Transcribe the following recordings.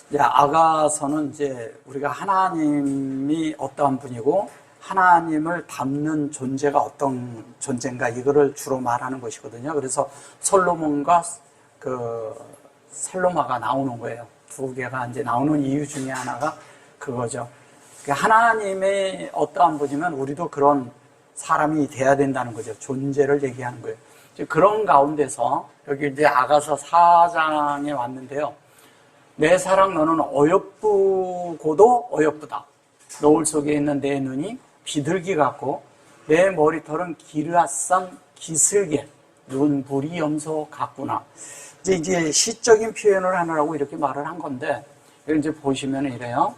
이제 아가서는 이제 우리가 하나님이 어떠한 분이고 하나님을 닮는 존재가 어떤 존재인가 이거를 주로 말하는 것이거든요. 그래서 솔로몬과 그 살로마가 나오는 거예요. 두 개가 이제 나오는 이유 중에 하나가 그거죠. 하나님의 어떠한 분이면 우리도 그런 사람이 돼야 된다는 거죠. 존재를 얘기하는 거예요. 그런 가운데서 여기 이제 아가서 4장에 왔는데요. 내 사랑 너는 어여쁘고도 어여쁘다. 노을 속에 있는 내 눈이 비둘기 같고 내 머리털은 기르앗산 기슭에 눈부리 염소 같구나. 이제 시적인 표현을 하느라고 이렇게 말을 한 건데 여기 이제 보시면 이래요.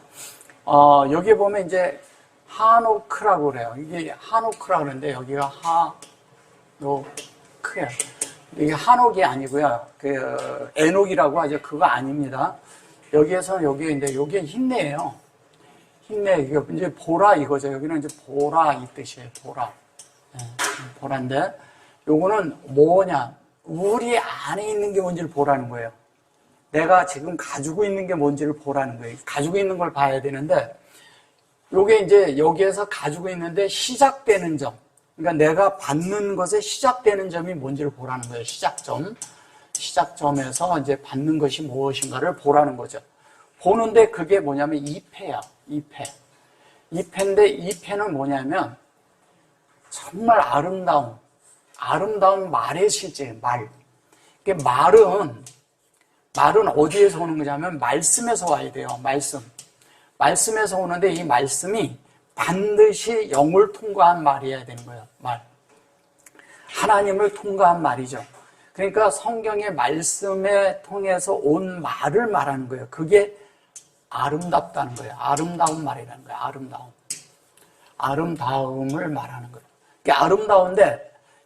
여기 보면 이제 하노크라고 그래요. 이게 하노크라고 그러는데 여기가 하노크예요. 이게 한옥이 아니고요. 그 에녹이라고 하죠. 그거 아닙니다. 여기에서는 여기에 힘내예요. 힘내. 이게 이제 보라 이거죠. 여기는 이제 보라 이 뜻이에요. 보라. 네, 보라인데 요거는 뭐냐? 우리 안에 있는 게 뭔지를 보라는 거예요. 내가 지금 가지고 있는 게 뭔지를 보라는 거예요. 가지고 있는 걸 봐야 되는데 요게 이제 여기에서 가지고 있는데 시작되는 점. 그러니까 내가 받는 것에 시작되는 점이 뭔지를 보라는 거예요. 시작점에서 이제 받는 것이 무엇인가를 보라는 거죠. 보는데 그게 뭐냐면 이패야. 이패인데 이패는 뭐냐면 정말 아름다운 말의 실제예요. 말. 이게 말은 어디에서 오는 거냐면 말씀에서 와야 돼요. 말씀에서 오는데 이 말씀이 반드시 영을 통과한 말이어야 되는 거예요. 말. 하나님을 통과한 말이죠. 그러니까 성경의 말씀에 통해서 온 말을 말하는 거예요. 그게 아름답다는 거예요. 아름다운 말이라는 거예요. 아름다움을 말하는 거예요.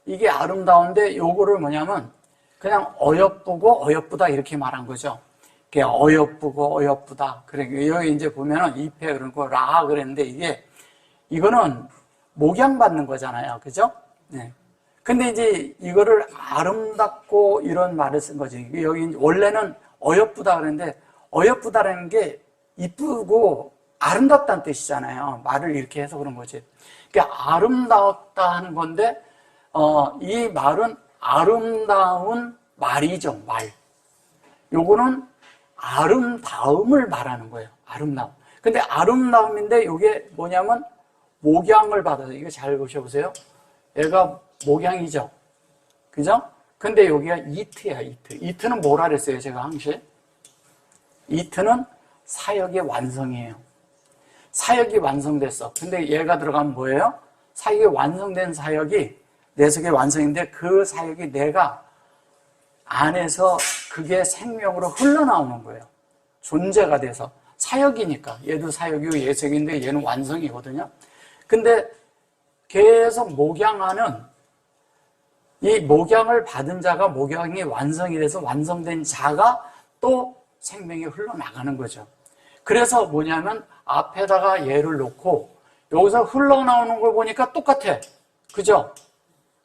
이게 아름다운데 요거를 뭐냐면 그냥 어여쁘고 어여쁘다 이렇게 말한 거죠. 이게 어여쁘고 어여쁘다. 그래 여기 이제 보면은 이패 그러고 라 그랬는데 이거는 목양받는 거잖아요. 그죠? 네. 근데 이제 이거를 아름답고 이런 말을 쓴 거지. 여기 원래는 어여쁘다 그랬는데 어여쁘다라는 게 이쁘고 아름답다는 뜻이잖아요. 말을 이렇게 해서 그런 거지. 그러니까 아름답다 하는 건데 이 말은 아름다운 말이죠. 말. 요거는 아름다움을 말하는 거예요. 아름다움. 근데 아름다움인데 이게 뭐냐면 목양을 받아서 이거 잘 보셔보세요. 얘가 목양이죠. 그죠? 근데 여기가 이트야, 이트. 이트는 뭐라 그랬어요, 제가 항시? 이트는 사역의 완성이에요. 사역이 완성됐어. 근데 얘가 들어가면 뭐예요? 사역이 완성된 사역이 내 속에 완성인데 그 사역이 내가 안에서 그게 생명으로 흘러나오는 거예요. 존재가 돼서. 사역이니까. 얘도 사역이고 예색인데 얘는 완성이거든요. 근데 계속 목양하는 이 목양을 받은 자가 목양이 완성이 돼서 완성된 자가 또 생명이 흘러나가는 거죠. 그래서 뭐냐면 앞에다가 얘를 놓고 여기서 흘러나오는 걸 보니까 똑같아. 그죠?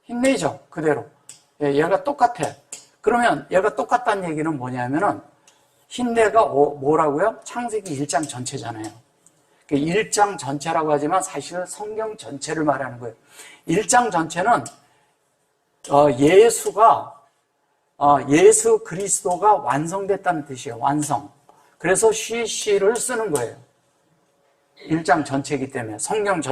힘내죠? 그대로. 얘가 똑같아. 그러면 얘가 똑같다는 얘기는 뭐냐면은 힘내가 뭐라고요? 창세기 1장 전체잖아요. 1장 전체라고 하지만 사실은 성경 전체를 말하는 거예요. 1장 전체는 예수 그리스도가 완성됐다는 뜻이에요. 완성. 그래서 쉬를 쓰는 거예요. 1장 전체이기 때문에 성경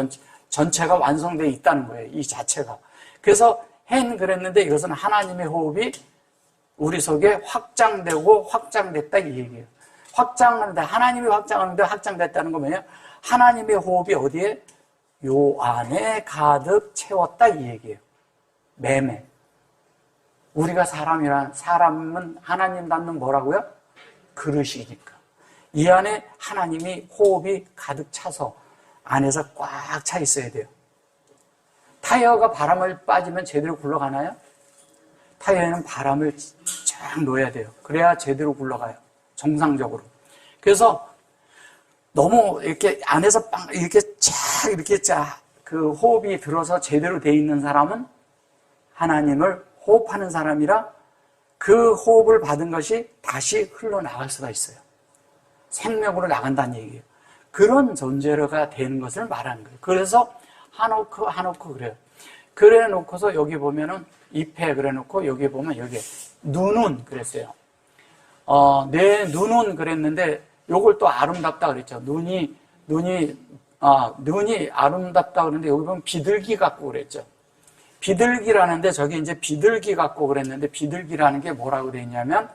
전체가 완성되어 있다는 거예요. 이 자체가. 그래서 그랬는데 이것은 하나님의 호흡이 우리 속에 확장되고 확장됐다 이 얘기예요. 확장하는데 하나님이 확장하는데 확장됐다는 거 뭐예요? 하나님의 호흡이 어디에? 요 안에 가득 채웠다 이 얘기예요. 매매. 우리가 사람은 하나님 닮는 뭐라고요? 그릇이니까. 이 안에 하나님이 호흡이 가득 차서 안에서 꽉 차 있어야 돼요. 타이어가 바람을 빠지면 제대로 굴러가나요? 타이어에는 바람을 쫙 놓아야 돼요. 그래야 제대로 굴러가요. 정상적으로. 그래서 너무 이렇게 안에서 그 호흡이 들어서 제대로 돼 있는 사람은 하나님을 호흡하는 사람이라 그 호흡을 받은 것이 다시 흘러나갈 수가 있어요. 생명으로 나간다는 얘기예요. 그런 존재가 되는 것을 말하는 거예요. 그래서 한옥 그래요. 그래 놓고서 여기 보면은 잎에 그래 놓고 여기 보면 여기 눈은 그랬어요. 내 눈은 그랬는데 요걸 또 아름답다 그랬죠. 눈이 아름답다 그랬는데 여기 보면 비둘기 같고 그랬죠. 비둘기라는데 저기 이제 비둘기 같고 그랬는데 비둘기라는 게 뭐라고 되어 있냐면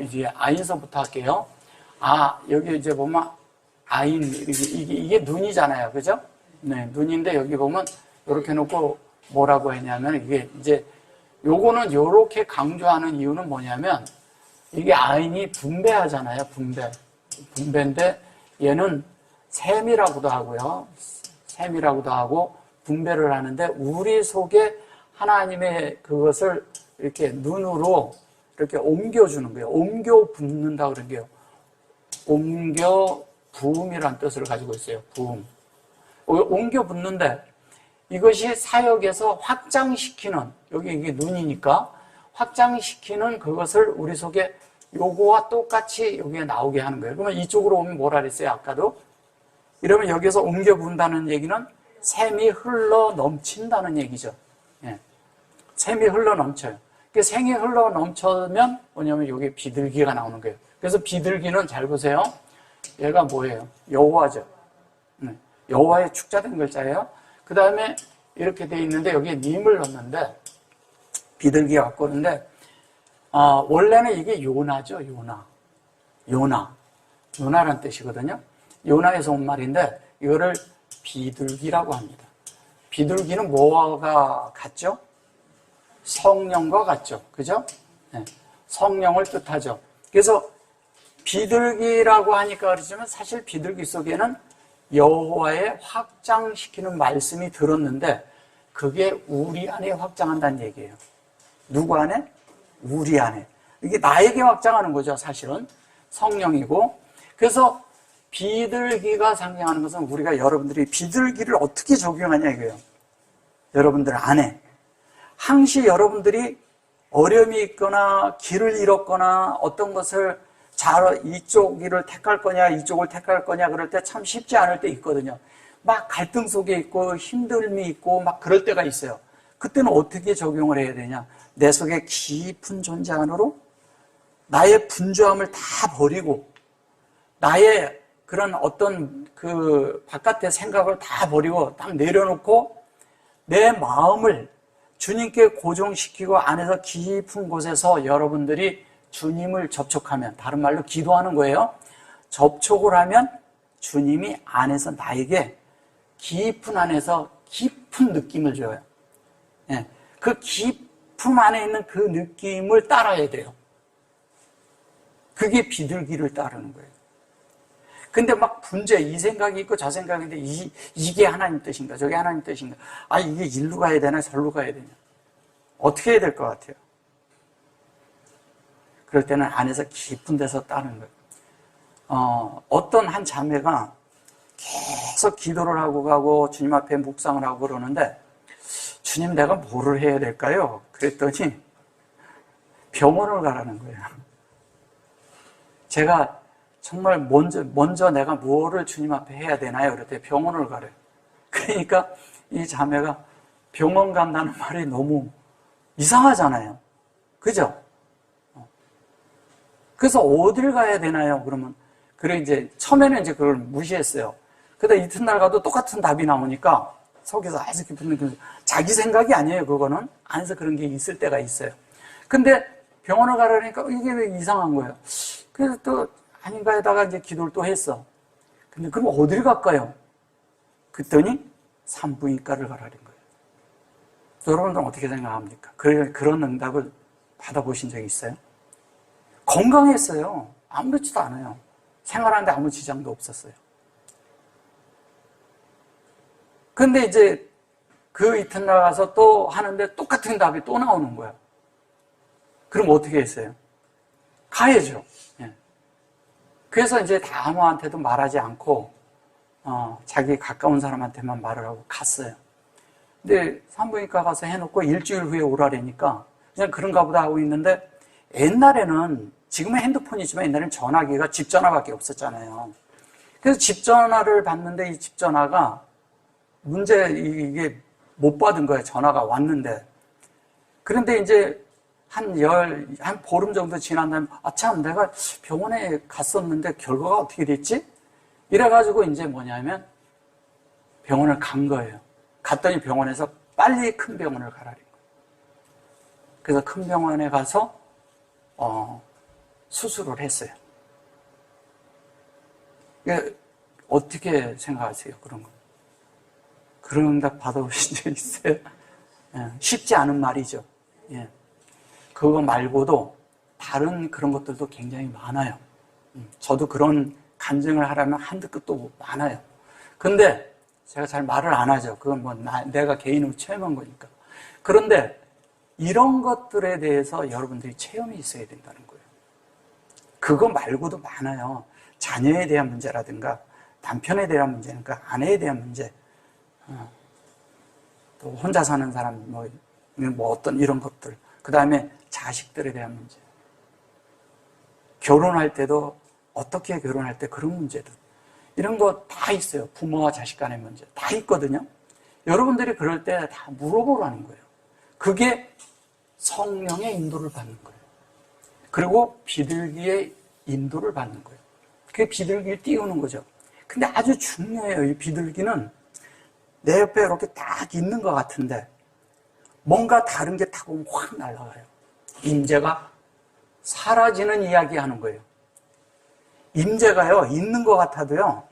이제 아인서부터 할게요. 여기 이제 보면 아인 이게 눈이잖아요. 그죠? 네, 눈인데 여기 보면 이렇게 놓고 뭐라고 했냐면 이게 이제 요거는 요렇게 강조하는 이유는 뭐냐면 이게 아인이 분배하잖아요. 분배인데 얘는 셈이라고도 하고요. 셈이라고도 하고 분배를 하는데 우리 속에 하나님의 그것을 이렇게 눈으로 이렇게 옮겨주는 거예요. 옮겨 붓는다 그런 게요. 옮겨 부음이라는 뜻을 가지고 있어요. 부음. 옮겨 붓는데 이것이 사역에서 확장시키는, 여기 이게 눈이니까 확장시키는 그것을 우리 속에 요거와 똑같이 여기에 나오게 하는 거예요. 그러면 이쪽으로 오면 뭐라 그랬어요? 아까도? 이러면 여기서 옮겨 부은다는 얘기는 샘이 흘러 넘친다는 얘기죠. 예. 샘이 흘러 넘쳐요. 샘이 흘러 넘쳐면 뭐냐면 여기 비둘기가 나오는 거예요. 그래서 비둘기는 잘 보세요. 얘가 뭐예요? 여호와죠. 여호와의 축자된 글자예요. 그 다음에 이렇게 돼 있는데 여기에 님을 넣는데 비둘기가 갖고 오는데 원래는 이게 요나죠. 요나라는 뜻이거든요. 요나에서 온 말인데 이거를 비둘기라고 합니다. 비둘기는 뭐가 같죠? 성령과 같죠. 그죠? 네. 성령을 뜻하죠. 그래서 비둘기라고 하니까 그렇지만 사실 비둘기 속에는 여호와의 확장시키는 말씀이 들었는데 그게 우리 안에 확장한다는 얘기예요. 누구 안에? 우리 안에. 이게 나에게 확장하는 거죠. 사실은 성령이고. 그래서 비둘기가 상징하는 것은 우리가 여러분들이 비둘기를 어떻게 적용하냐 이거예요. 여러분들 안에 항시 여러분들이 어려움이 있거나 길을 잃었거나 어떤 것을 이쪽 길을 택할 거냐 이쪽을 택할 거냐 그럴 때 참 쉽지 않을 때 있거든요. 막 갈등 속에 있고 힘듦이 있고 막 그럴 때가 있어요. 그때는 어떻게 적용을 해야 되냐? 내 속에 깊은 존재 안으로 나의 분주함을 다 버리고 나의 그런 어떤 그 바깥의 생각을 다 버리고 딱 내려놓고 내 마음을 주님께 고정시키고 안에서 깊은 곳에서 여러분들이 주님을 접촉하면, 다른 말로 기도하는 거예요. 접촉을 하면 주님이 안에서 나에게 깊은 안에서 깊은 느낌을 줘요. 예, 그 깊음 안에 있는 그 느낌을 따라야 돼요. 그게 비둘기를 따르는 거예요. 근데 막 이 생각이 있고 저 생각인데 이게 하나님 뜻인가 저게 하나님 뜻인가 이게 일로 가야 되나 저로 가야 되냐 어떻게 해야 될 것 같아요? 그럴 때는 안에서 깊은 데서 따르는 거예요. 어떤 한 자매가 계속 기도를 하고 가고 주님 앞에 묵상을 하고 그러는데 주님 내가 뭐를 해야 될까요? 그랬더니 병원을 가라는 거예요. 제가 정말 먼저 내가 뭐를 주님 앞에 해야 되나요? 그랬더니 병원을 가래요. 그러니까 이 자매가 병원 간다는 말이 너무 이상하잖아요. 그죠? 그래서 어딜 가야 되나요? 그러면 이제 처음에는 이제 그걸 무시했어요. 근데 이튿날 가도 똑같은 답이 나오니까 속에서 아주 깊은 느낌, 자기 생각이 아니에요. 그거는 안에서 그런 게 있을 때가 있어요. 근데 병원을 가라니까 이게 왜 이상한 거예요? 그래서 또 아닌가 하다가 이제 기도를 또 했어. 근데 그럼 어딜 갈까요? 그랬더니 산부인과를 가라는 거예요. 여러분들은 어떻게 생각합니까? 그런 응답을 받아보신 적이 있어요? 건강했어요. 아무렇지도 않아요. 생활하는데 아무 지장도 없었어요. 근데 이제 그 이튿날 가서 또 하는데 똑같은 답이 또 나오는 거야. 그럼 어떻게 했어요? 가야죠. 예. 그래서 이제 아무한테도 말하지 않고 자기 가까운 사람한테만 말을 하고 갔어요. 근데 산부인과 가서 해놓고 일주일 후에 오라니까 그냥 그런가 보다 하고 있는데 옛날에는 지금은 핸드폰이지만 옛날에는 전화기가 집 전화밖에 없었잖아요. 그래서 집 전화를 받는데 이 집 전화가 이게 못 받은 거예요. 전화가 왔는데. 그런데 이제 한 보름 정도 지난 다음에, 참, 내가 병원에 갔었는데 결과가 어떻게 됐지? 이래가지고 이제 뭐냐면 병원을 간 거예요. 갔더니 병원에서 빨리 큰 병원을 가라는 거예요. 그래서 큰 병원에 가서, 수술을 했어요. 어떻게 생각하세요? 그런 거. 그런 응답 받아보신 적 있어요? 예, 쉽지 않은 말이죠. 예. 그거 말고도 다른 그런 것들도 굉장히 많아요. 저도 그런 간증을 하려면 한두 끝도 많아요. 근데 제가 잘 말을 안 하죠. 그건 뭐 내가 개인으로 체험한 거니까. 그런데 이런 것들에 대해서 여러분들이 체험이 있어야 된다는 거예요. 그거 말고도 많아요. 자녀에 대한 문제라든가 남편에 대한 문제니까 아내에 대한 문제, 또 혼자 사는 사람 뭐 어떤 이런 것들, 그 다음에 자식들에 대한 문제, 결혼할 때도 어떻게 결혼할 때 그런 문제들, 이런 거 다 있어요. 부모와 자식 간의 문제 다 있거든요. 여러분들이 그럴 때 다 물어보라는 거예요. 그게 성령의 인도를 받는 거예요. 그리고 비둘기의 인도를 받는 거예요. 그게 비둘기를 띄우는 거죠. 근데 아주 중요해요. 이 비둘기는 내 옆에 이렇게 딱 있는 것 같은데 뭔가 다른 게 타고 확 날아가요. 임재가 사라지는 이야기 하는 거예요. 임재가요, 있는 것 같아도요,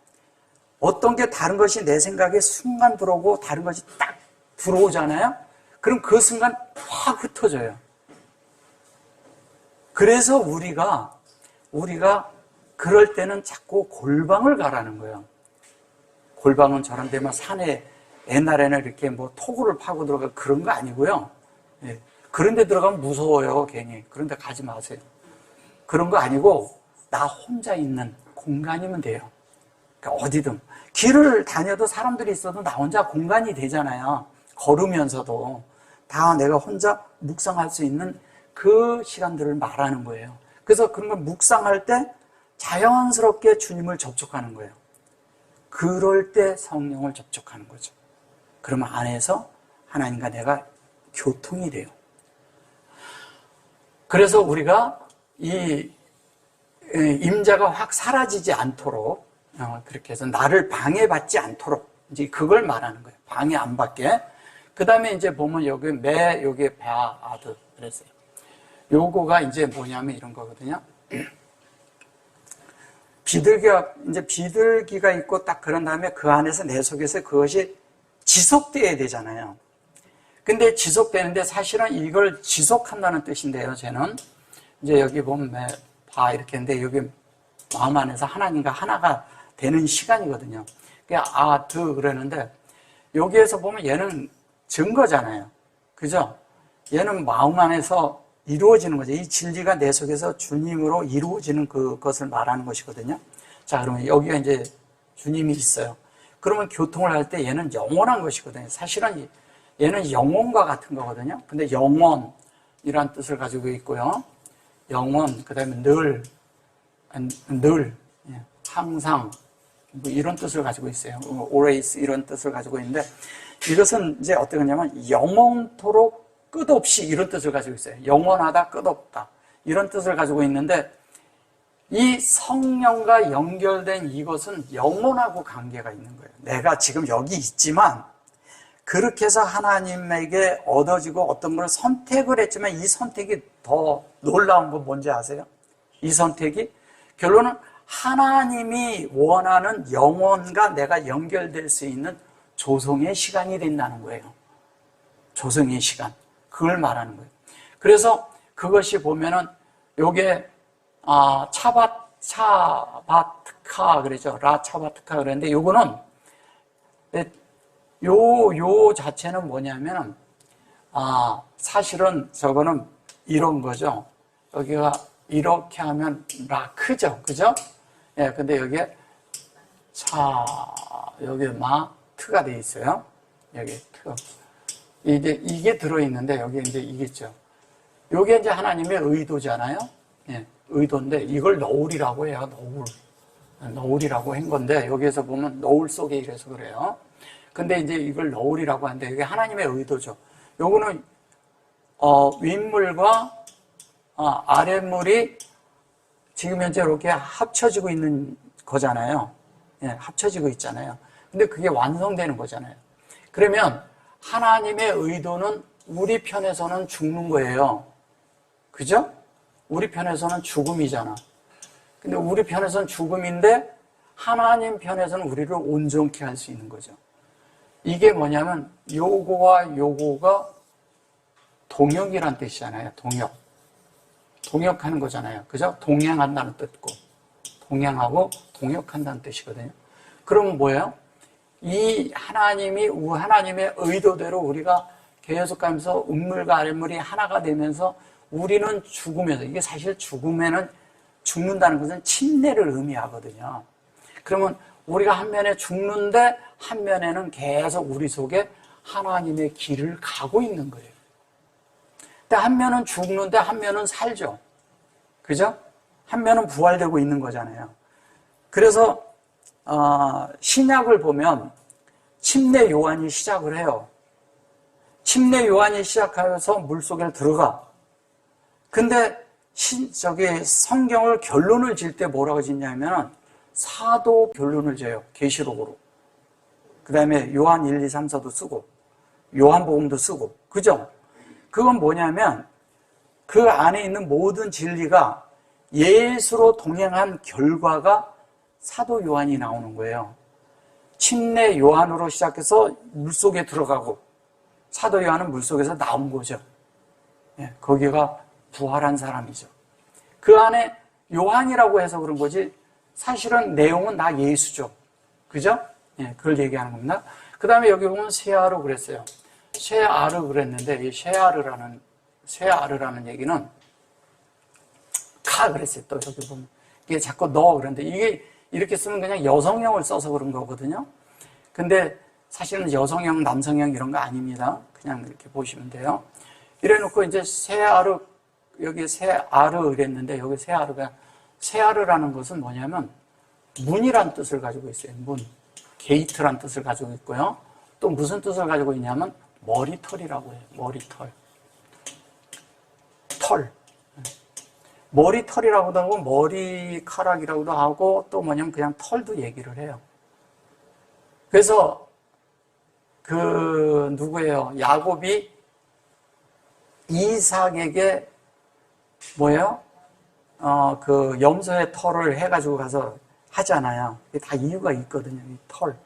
어떤 게 다른 것이 내 생각에 순간 들어오고 다른 것이 딱 들어오잖아요? 그럼 그 순간 확 흩어져요. 그래서 우리가 그럴 때는 자꾸 골방을 가라는 거예요. 골방은 저런 데만 산에 옛날에는 이렇게 뭐 토구를 파고 들어가 그런 거 아니고요. 예. 그런 데 들어가면 무서워요, 괜히. 그런 데 가지 마세요. 그런 거 아니고 나 혼자 있는 공간이면 돼요. 그러니까 어디든. 길을 다녀도 사람들이 있어도 나 혼자 공간이 되잖아요. 걸으면서도. 다 내가 혼자 묵상할 수 있는 그 시간들을 말하는 거예요. 그래서 그런 걸 묵상할 때 자연스럽게 주님을 접촉하는 거예요. 그럴 때 성령을 접촉하는 거죠. 그러면 안에서 하나님과 내가 교통이 돼요. 그래서 우리가 이 임자가 확 사라지지 않도록 그렇게 해서 나를 방해받지 않도록 이제 그걸 말하는 거예요. 방해 안 받게. 그 다음에 이제 보면 여기 바아드 그랬어요. 요거가 이제 뭐냐면 이런 거거든요. 비둘기가 있고 딱 그런 다음에 그 안에서 내 속에서 그것이 지속되어야 되잖아요. 근데 지속되는데 사실은 이걸 지속한다는 뜻인데요, 쟤는. 이제 여기 보면 봐 이렇게 했는데 여기 마음 안에서 하나님과 하나가 되는 시간이거든요. 아드 그러는데 여기에서 보면 얘는 증거잖아요. 그죠? 얘는 마음 안에서 이루어지는 거죠. 이 진리가 내 속에서 주님으로 이루어지는 그것을 말하는 것이거든요. 자, 그러면 여기가 이제 주님이 있어요. 그러면 교통을 할 때 얘는 영원한 것이거든요. 사실은 얘는 영혼과 같은 거거든요. 근데 영원이란 뜻을 가지고 있고요. 영원, 그 다음에 늘, 항상, 뭐 이런 뜻을 가지고 있어요. always 이런 뜻을 가지고 있는데 이것은 이제 어떻게 하냐면 영원토록 끝없이 이런 뜻을 가지고 있어요. 영원하다, 끝없다. 이런 뜻을 가지고 있는데 이 성령과 연결된 이것은 영원하고 관계가 있는 거예요. 내가 지금 여기 있지만 그렇게 해서 하나님에게 얻어지고 어떤 걸 선택을 했지만 이 선택이 더 놀라운 건 뭔지 아세요? 이 선택이 결론은 하나님이 원하는 영혼과 내가 연결될 수 있는 조성의 시간이 된다는 거예요. 조성의 시간. 그걸 말하는 거예요. 그래서 그것이 보면은 요게 차바트카 그러죠. 라차바트카 그랬는데 요거는 요 자체는 뭐냐면 사실은 저거는 이런 거죠. 여기가 이렇게 하면 라크죠. 그죠? 예, 근데 여기에 여기 트가 돼 있어요. 여기 트. 이게 들어있는데, 여기 이제 이겠죠. 요게 이제 하나님의 의도잖아요. 예. 의도인데 이걸 너울이라고 해요. 너울이라고 한 건데 여기에서 보면 너울 속에 이래서 그래요. 근데 이제 이걸 너울이라고 하는데 이게 하나님의 의도죠. 요거는 윗물과 아랫물이 지금 현재 이렇게 합쳐지고 있는 거잖아요. 예, 합쳐지고 있잖아요. 근데 그게 완성되는 거잖아요. 그러면 하나님의 의도는 우리 편에서는 죽는 거예요. 그죠? 우리 편에서는 죽음이잖아. 근데 우리 편에서는 죽음인데 하나님 편에서는 우리를 온전케 할 수 있는 거죠. 이게 뭐냐면 요거와 요거가 동역이란 뜻이잖아요. 동역하는 거잖아요. 그죠? 동행한다는 뜻고 동행하고 동역한다는 뜻이거든요. 그러면 뭐예요? 이 하나님의 의도대로 우리가 계속 가면서 음물과 아랫물이 하나가 되면서 우리는 죽으면서, 이게 사실 죽는다는 것은 침례를 의미하거든요. 그러면 우리가 한 면에 죽는데 한 면에는 계속 우리 속에 하나님의 길을 가고 있는 거예요. 근데 한 면은 죽는데 한 면은 살죠. 그죠? 한 면은 부활되고 있는 거잖아요. 그래서 신약을 보면 침례 요한이 시작을 해요. 침례 요한이 시작하여서 물속에 들어가. 근데 성경을 결론을 질 때 뭐라고 짓냐면 사도 결론을 져요. 계시록으로. 그 다음에 요한 1, 2, 3, 4도 쓰고 요한복음도 쓰고. 그죠? 그건 뭐냐면 그 안에 있는 모든 진리가 예수로 동행한 결과가 사도 요한이 나오는 거예요. 침례 요한으로 시작해서 물속에 들어가고 사도 요한은 물속에서 나온 거죠. 예, 거기가 부활한 사람이죠. 그 안에 요한이라고 해서 그런 거지 사실은 내용은 다 예수죠. 그죠? 예, 그걸 얘기하는 겁니다. 그 다음에 여기 보면 쇠아르 그랬어요. 쇠아르 그랬는데 이 쇠아르라는 얘기는 그랬어요. 또 여기 보면 이게 자꾸 그런데 이게 이렇게 쓰면 그냥 여성형을 써서 그런 거거든요. 근데 사실은 여성형, 남성형 이런 거 아닙니다. 그냥 이렇게 보시면 돼요. 이래 놓고 이제 여기 쇠아르 이랬는데 여기 쇠아르라는 것은 뭐냐면 문이란 뜻을 가지고 있어요. 문, 게이트란 뜻을 가지고 있고요. 또 무슨 뜻을 가지고 있냐면 머리털이라고 해요. 머리털. 털. 머리털이라고도 하고 머리카락이라고도 하고 또 뭐냐면 그냥 털도 얘기를 해요. 그래서 누구예요? 야곱이 이삭에게 뭐예요? 염소의 털을 해가지고 가서 하잖아요. 이게 다 이유가 있거든요. 이 털.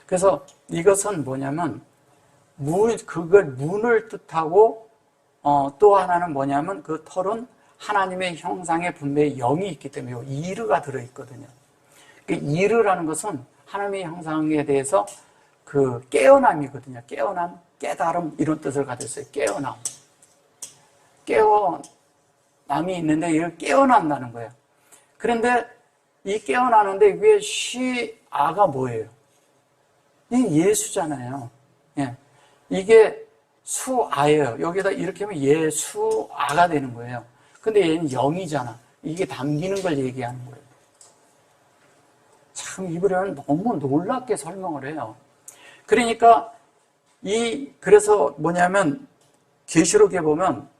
그래서 이것은 뭐냐면 그걸 문을 뜻하고 또 하나는 뭐냐면 그 털은 하나님의 형상에 분명히 영이 있기 때문에 이르가 들어있거든요. 이르라는 것은 하나님의 형상에 대해서 그 깨어남이거든요. 깨어남, 깨달음 이런 뜻을 가졌어요. 깨어남이 있는데 이걸 깨어난다는 거예요. 그런데 이 깨어나는데 위에 시아가 뭐예요? 이게 예수잖아요. 예. 이게 수아예요. 여기다 이렇게 하면 예수아가 되는 거예요. 근데 얘는 영이잖아. 이게 담기는 걸 얘기하는 거예요. 참 이브리어는 너무 놀랍게 설명을 해요. 그러니까 그래서 뭐냐면 계시록에 보면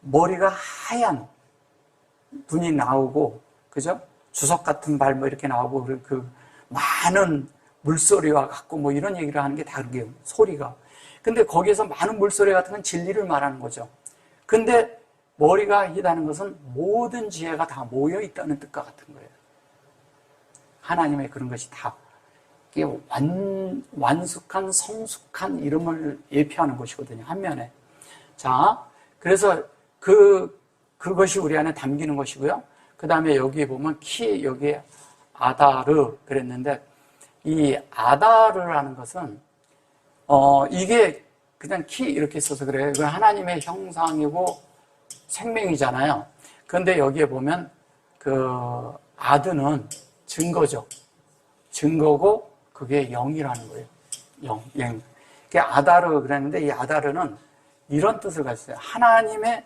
머리가 하얀 눈이 나오고, 그죠? 주석 같은 발 이렇게 나오고 그 많은 물소리와 같고 이런 얘기를 하는 게 다르게요. 소리가. 근데 거기에서 많은 물소리 같은 건 진리를 말하는 거죠. 근데 머리가 희다는 것은 모든 지혜가 다 모여 있다는 뜻과 같은 거예요. 하나님의 그런 것이 다 이게 완숙한 성숙한 이름을 예표하는 것이거든요. 한 면에. 자, 그래서 그것이 우리 안에 담기는 것이고요. 그 다음에 여기 보면 여기에 아다르 그랬는데 이 아다르라는 것은 이게 그냥 이렇게 써서 그래요. 이건 하나님의 형상이고 생명이잖아요. 그런데 여기에 보면 그 아드는 증거죠. 증거고 그게 영이라는 거예요. 영. 그게 아다르 그랬는데 이 아다르는 이런 뜻을 가졌어요. 하나님의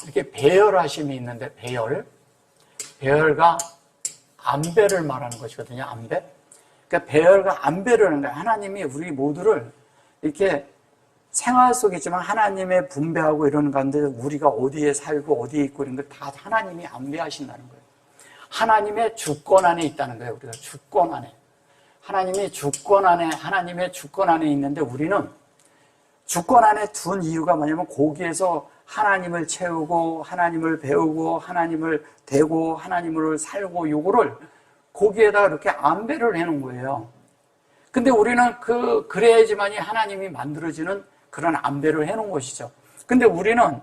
이렇게 배열하심이 있는데, 배열과 안배를 말하는 것이거든요, 안배. 그러니까 배열과 안배를 하는 거예요. 하나님이 우리 모두를 이렇게 생활 속에 있지만 하나님의 분배하고 이러는 가운데 우리가 어디에 살고 어디에 있고 이런 걸 다 하나님이 안배하신다는 거예요. 하나님의 주권 안에 있다는 거예요, 우리가. 주권 안에. 하나님의 주권 안에 있는데 우리는 주권 안에 둔 이유가 뭐냐면 거기에서 하나님을 채우고 하나님을 배우고 하나님을 대고 하나님을 살고 요거를 거기에다가 이렇게 안배를 해놓은 거예요. 근데 우리는 그래야지만이 하나님이 만들어지는 그런 안배를 해놓은 것이죠. 근데 우리는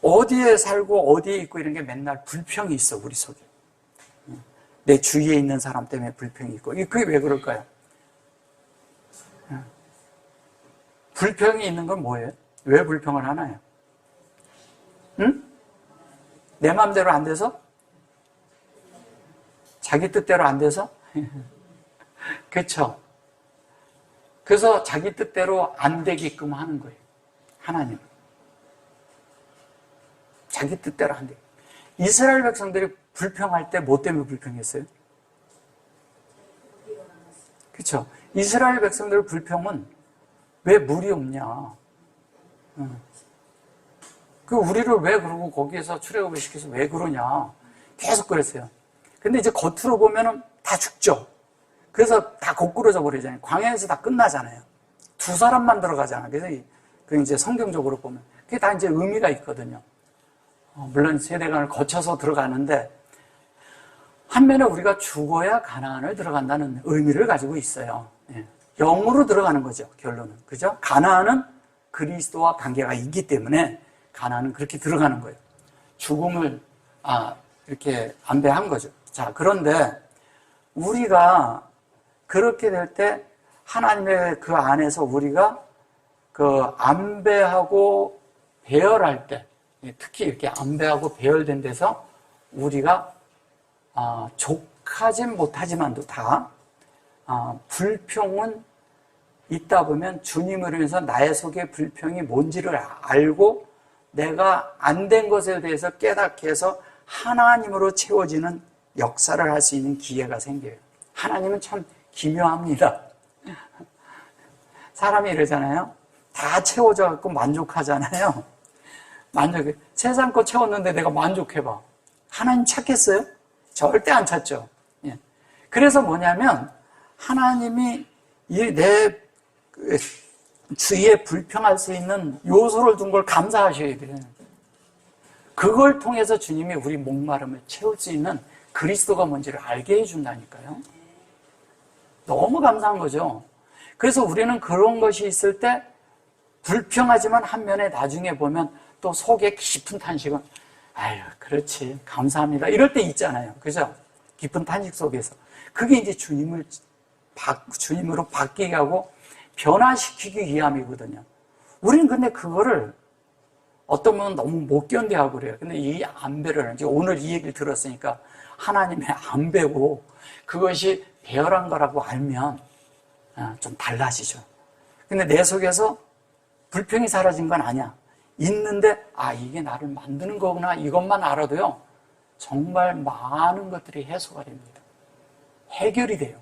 어디에 살고 어디에 있고 이런 게 맨날 불평이 있어, 우리 속에. 내 주위에 있는 사람 때문에 불평이 있고. 그게 왜 그럴까요? 불평이 있는 건 뭐예요? 왜 불평을 하나요? 응? 내 마음대로 안 돼서? 자기 뜻대로 안 돼서? 그렇죠? 그래서 자기 뜻대로 안 되게끔 하는 거예요. 하나님은. 자기 뜻대로 안 돼. 이스라엘 백성들이 불평할 때 뭐 때문에 불평했어요? 그렇죠? 이스라엘 백성들 불평은 왜 물이 없냐? 우리를 왜 그러고 거기에서 출애굽을 시켜서 왜 그러냐? 계속 그랬어요. 근데 이제 겉으로 보면은 다 죽죠. 그래서 다 거꾸로져 버리잖아요. 광야에서 다 끝나잖아요. 두 사람만 들어가잖아요. 그래서 그 이제 성경적으로 보면 그게 다 이제 의미가 있거든요. 물론 세대간을 거쳐서 들어가는데 한면에 우리가 죽어야 가나안을 들어간다는 의미를 가지고 있어요. 영으로 들어가는 거죠, 결론은. 그죠? 가나안은 그리스도와 관계가 있기 때문에 가나안은 그렇게 들어가는 거예요. 죽음을 이렇게 안배한 거죠. 자, 그런데 우리가 그렇게 될 때 하나님의 그 안에서 우리가 그 안배하고 배열할 때, 특히 이렇게 안배하고 배열된 데서 우리가 족하진 못하지만도 다 불평은 있다 보면 주님을 위해서 나의 속에 불평이 뭔지를 알고 내가 안 된 것에 대해서 깨닫게 해서 하나님으로 채워지는 역사를 할 수 있는 기회가 생겨요. 하나님은 참 기묘합니다. 사람이 이러잖아요. 다 채워져 갖고 만족하잖아요. 세상 거 채웠는데 내가 만족해봐. 하나님 찾겠어요? 절대 안 찾죠. 그래서 뭐냐면 하나님이 내 주위에 불평할 수 있는 요소를 둔 걸 감사하셔야 돼요. 그걸 통해서 주님이 우리 목마름을 채울 수 있는 그리스도가 뭔지를 알게 해준다니까요. 너무 감사한 거죠. 그래서 우리는 그런 것이 있을 때 불평하지만 한면에 나중에 보면 또 속에 깊은 탄식은 아유 그렇지 감사합니다 이럴 때 있잖아요. 그죠? 깊은 탄식 속에서 그게 이제 주님으로 바뀌게 하고 변화시키기 위함이거든요. 우리는 근데 그거를 어떤 분은 너무 못 견뎌하고 그래요. 근데 이 안배를 이제 오늘 이 얘기를 들었으니까 하나님의 안배고 그것이 배열한 거라고 알면 좀 달라지죠. 근데 내 속에서 불평이 사라진 건 아니야. 있는데 이게 나를 만드는 거구나 이것만 알아도요 정말 많은 것들이 해소가 됩니다. 해결이 돼요.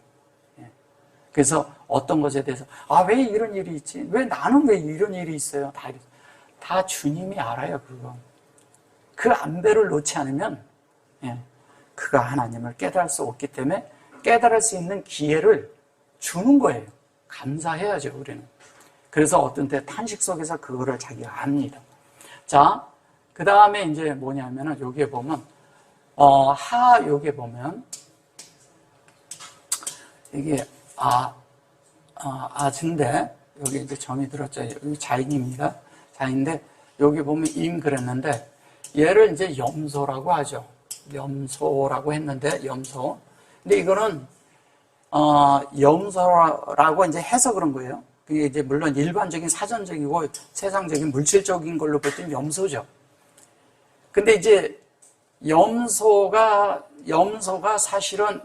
그래서 어떤 것에 대해서 왜 이런 일이 있지? 나는 왜 이런 일이 있어요? 다 주님이 알아요. 그거. 그 안배를 놓지 않으면 그가 하나님을 깨달을 수 없기 때문에 깨달을 수 있는 기회를 주는 거예요. 감사해야죠, 우리는. 그래서 어떤 때 탄식 속에서 그거를 자기가 압니다. 자, 그 다음에 이제 뭐냐면은 여기에 보면 여기에 보면 이게 아진데 여기 이제 점이 들었죠. 여기 자인입니다. 자인데 여기 보면 임 그랬는데 얘를 이제 염소라고 하죠. 염소라고 했는데 염소. 근데 이거는 염소라고 이제 해서 그런 거예요. 그게 이제 물론 일반적인 사전적이고 세상적인 물질적인 걸로 볼 때는 염소죠. 근데 이제 염소가 사실은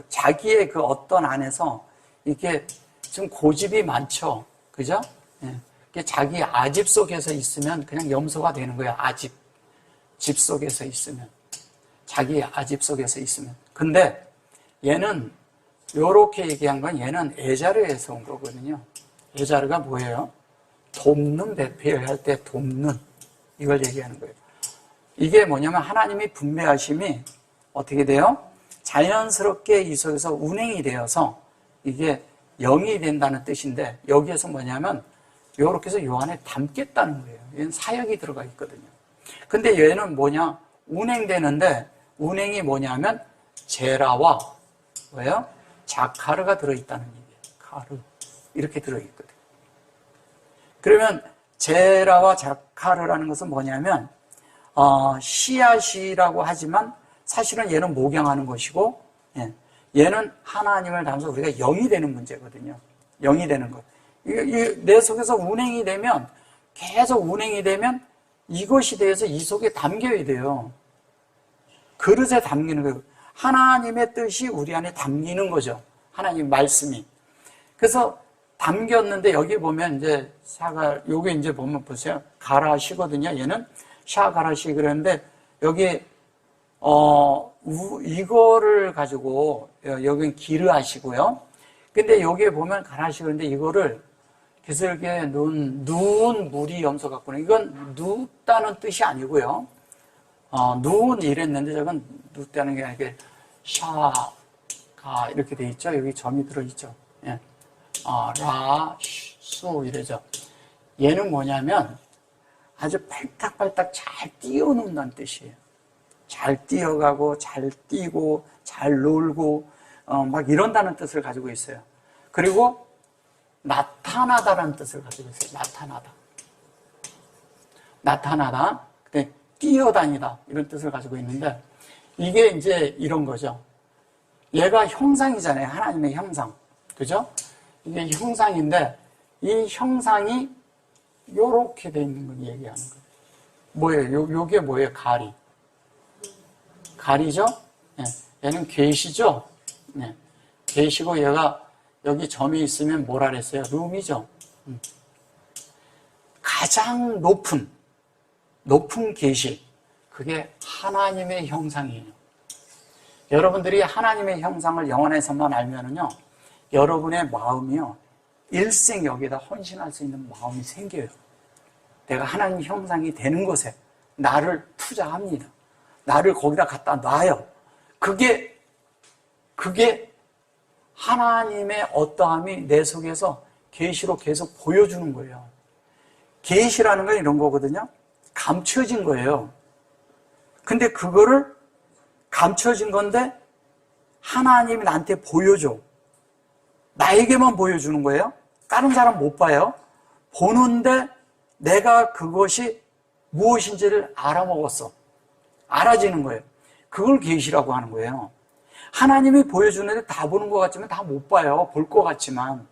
자기의 그 어떤 안에서 이게 좀 고집이 많죠. 그죠? 자기 아집 속에서 있으면 그냥 염소가 되는 거예요. 아집. 집 속에서 있으면. 자기 아집 속에서 있으면. 근데 얘는 요렇게 얘기한 건 얘는 에자르에서 온 거거든요. 에자르가 뭐예요? 돕는, 배필 할 때 돕는, 이걸 얘기하는 거예요. 이게 뭐냐면 하나님이 분배하심이 어떻게 돼요? 자연스럽게 이 속에서 운행이 되어서 이게 영이 된다는 뜻인데, 여기에서 뭐냐면 요렇게 해서 요 안에 담겠다는 거예요. 얘는 사역이 들어가 있거든요. 근데 얘는 뭐냐? 운행되는데, 운행이 뭐냐면 제라와 뭐예요? 자카르가 들어있다는 얘기예요. 카르. 이렇게 들어있거든요. 그러면 제라와 자카르라는 것은 뭐냐면 씨앗이라고 하지만 사실은 얘는 목양하는 것이고, 얘는 하나님을 닮아서 우리가 영이 되는 문제거든요. 영이 되는 것. 내 속에서 운행이 되면, 계속 운행이 되면 이것이 대해서 이 속에 담겨야 돼요. 그릇에 담기는 거예요. 하나님의 뜻이 우리 안에 담기는 거죠. 하나님 말씀이. 그래서 담겼는데 여기 보면 이제 요게 이제 보면 보세요. 가라시거든요. 얘는 샤가라시 그랬는데 여기 이거를 가지고 여기는 기르하시고요. 근데 여기에 보면 가라시 그런데 이거를 기슬게 누운 물이 염소 같구나. 이건 눕다는 뜻이 아니고요. 누운 이랬는데 저건 눕다는 게 아니라 샤가 이렇게 돼 있죠. 여기 점이 들어 있죠. 예. 라, 수 이래죠. 얘는 뭐냐면 아주 팔딱팔딱 잘 뛰어논다는 뜻이에요. 잘 뛰어가고 잘 뛰고 잘 놀고 막 이런다는 뜻을 가지고 있어요. 그리고 나타나다라는 뜻을 가지고 있어요. 나타나다. 근데 뛰어다니다 이런 뜻을 가지고 있는데 이게 이제 이런 거죠. 얘가 형상이잖아요. 하나님의 형상. 그죠? 이게 형상인데 이 형상이 요렇게 돼 있는 걸 얘기하는 거예요. 뭐예요? 요게 뭐예요? 가리죠? 네. 얘는 계시죠? 네. 계시고 얘가 여기 점이 있으면 뭐라 그랬어요? 룸이죠? 가장 높은 계시. 그게 하나님의 형상이에요. 여러분들이 하나님의 형상을 영안에서만 알면은요, 여러분의 마음이요, 일생 여기에다 헌신할 수 있는 마음이 생겨요. 내가 하나님 형상이 되는 것에 나를 투자합니다. 나를 거기다 갖다 놔요. 그게 하나님의 어떠함이 내 속에서 계시로 계속 보여주는 거예요. 계시라는 건 이런 거거든요. 감춰진 거예요. 근데 그거를 감춰진 건데 하나님이 나한테 보여줘. 나에게만 보여주는 거예요. 다른 사람 못 봐요. 보는데 내가 그것이 무엇인지를 알아먹었어. 알아지는 거예요. 그걸 계시라고 하는 거예요. 하나님이 보여주는데 다 보는 것 같지만 다 못 봐요. 볼 것 같지만.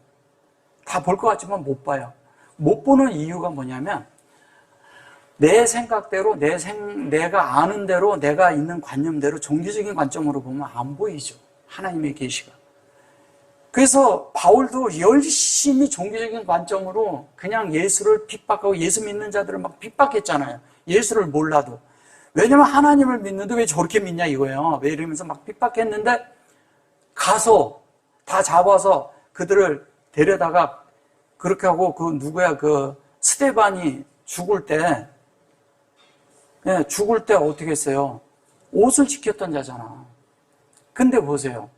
다 볼 것 같지만 못 봐요. 못 보는 이유가 뭐냐면 내 생각대로, 내가 아는 대로, 내가 있는 관념대로 종교적인 관점으로 보면 안 보이죠. 하나님의 계시가. 그래서 바울도 열심히 종교적인 관점으로 그냥 예수를 핍박하고 예수 믿는 자들을 막 핍박했잖아요. 예수를 몰라도. 왜냐면 하나님을 믿는데 왜 저렇게 믿냐 이거예요. 왜 이러면서 막 핍박했는데 가서 다 잡아서 그들을 데려다가 그렇게 하고 그 스데반이 죽을 때 어떻게 했어요? 옷을 지켰던 자잖아. 근데 보세요.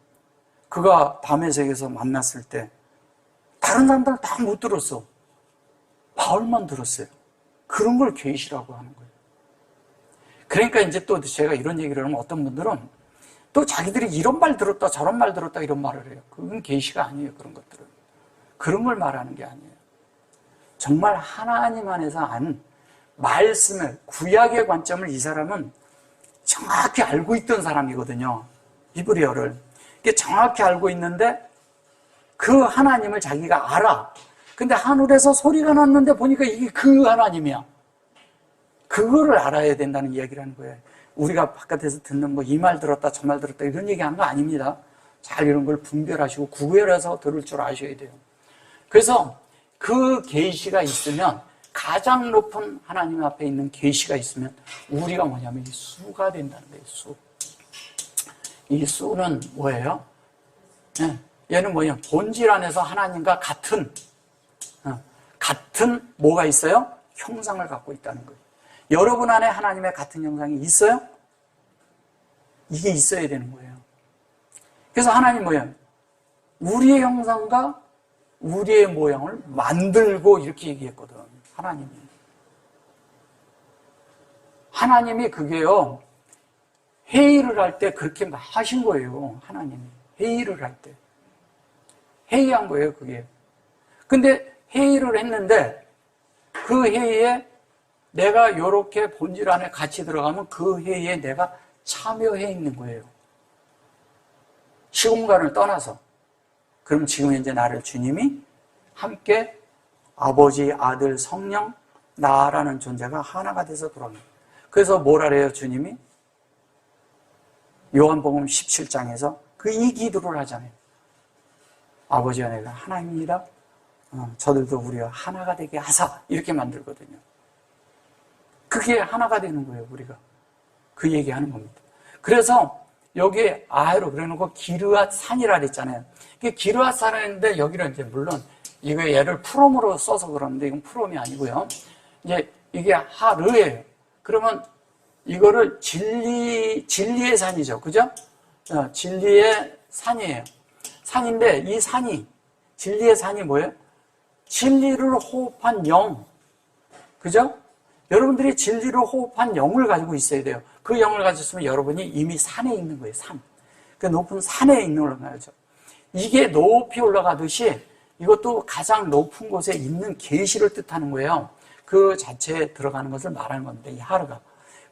그가 다메섹에서 만났을 때 다른 사람들은 다 못 들었어. 바울만 들었어요. 그런 걸 계시라고 하는 거예요. 그러니까 이제 또 제가 이런 얘기를 하면 어떤 분들은 또 자기들이 이런 말 들었다 저런 말 들었다 이런 말을 해요. 그건 계시가 아니에요. 그런 것들은. 그런 걸 말하는 게 아니에요. 정말 하나님 안에서 아는 말씀을, 구약의 관점을 이 사람은 정확히 알고 있던 사람이거든요. 히브리어를. 정확히 알고 있는데 그 하나님을 자기가 알아. 근데 하늘에서 소리가 났는데 보니까 이게 그 하나님이야. 그거를 알아야 된다는 이야기를 하는 거예요. 우리가 바깥에서 듣는 이 말 들었다 저 말 들었다 이런 얘기하는 거 아닙니다. 잘 이런 걸 분별하시고 구별해서 들을 줄 아셔야 돼요. 그래서 그 계시가 있으면, 가장 높은 하나님 앞에 있는 계시가 있으면 우리가 뭐냐면 이 수가 된다는 거예요. 수. 이 수는 뭐예요? 네. 얘는 뭐냐? 본질 안에서 하나님과 같은 뭐가 있어요? 형상을 갖고 있다는 거예요. 여러분 안에 하나님의 같은 형상이 있어요? 이게 있어야 되는 거예요. 그래서 하나님 뭐예요? 우리의 형상과 우리의 모양을 만들고 이렇게 얘기했거든. 하나님이 그게요, 회의를 할 때 그렇게 하신 거예요. 하나님이 회의를 할 때 회의한 거예요. 그게. 근데 회의를 했는데 그 회의에 내가 이렇게 본질 안에 같이 들어가면 그 회의에 내가 참여해 있는 거예요. 시공간을 떠나서. 그럼 지금 현재 나를 주님이 함께 아버지, 아들, 성령, 나라는 존재가 하나가 돼서 돌아갑니다. 그래서 뭐라 그래요, 주님이? 요한복음 17장에서 그 이 기도를 하잖아요. 아버지와 내가 하나입니다. 저들도 우리와 하나가 되게 하사. 이렇게 만들거든요. 그게 하나가 되는 거예요, 우리가. 그 얘기하는 겁니다. 그래서 여기에 아해로 그래놓고 기르앗 산이라 그랬잖아요. 이게 기르앗 산인데 여기는 이제 물론 이거 얘를 프롬으로 써서 그러는데 이건 프롬이 아니고요. 이제 이게 하르예요. 그러면 이거를 진리의 산이죠. 그죠? 진리의 산이에요. 산인데 이 산이, 진리의 산이 뭐예요? 진리를 호흡한 영. 그죠? 여러분들이 진리를 호흡한 영을 가지고 있어야 돼요. 그 영을 가졌으면 여러분이 이미 산에 있는 거예요, 산. 그 높은 산에 있는 거죠. 이게 높이 올라가듯이 이것도 가장 높은 곳에 있는 계시를 뜻하는 거예요. 그 자체에 들어가는 것을 말하는 건데, 이 하르가.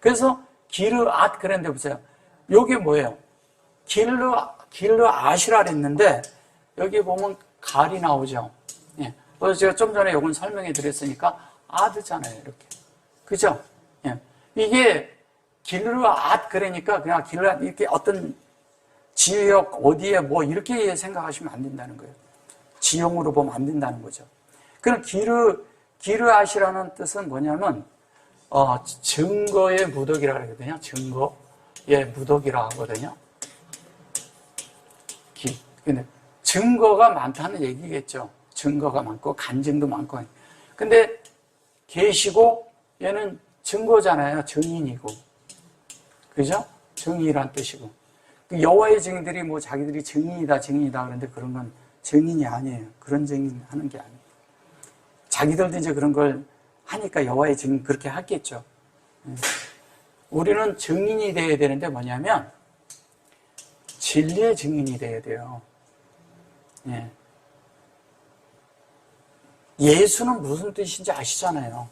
그래서 기르앗 그랬는데 보세요. 이게 뭐예요? 기르앗이라 그랬는데 여기 보면 갈이 나오죠. 예. 그래서 제가 좀 전에 이건 설명해 드렸으니까 아드잖아요, 이렇게. 그죠? 예. 이게 기르앗 그러니까 그냥 기르앗 이렇게 어떤 지역 어디에 뭐 이렇게 생각하시면 안 된다는 거예요. 지형으로 보면 안 된다는 거죠. 그럼 기르앗이라는 뜻은 뭐냐면 증거의 무더기라 그러거든요. 증거의 무더기라 하거든요. 근데 증거가 많다는 얘기겠죠. 증거가 많고 간증도 많고. 근데 계시고 얘는 증거잖아요. 증인이고. 그죠? 증인이란 뜻이고. 여호와의 증인들이 뭐 자기들이 증인이다 그런데 그런 건 증인이 아니에요. 그런 증인 하는 게 아니에요. 자기들도 이제 그런 걸 하니까 여호와의 증인 그렇게 하겠죠. 우리는 증인이 되어야 되는데 뭐냐면 진리의 증인이 되어야 돼요. 예. 예수는 무슨 뜻인지 아시잖아요.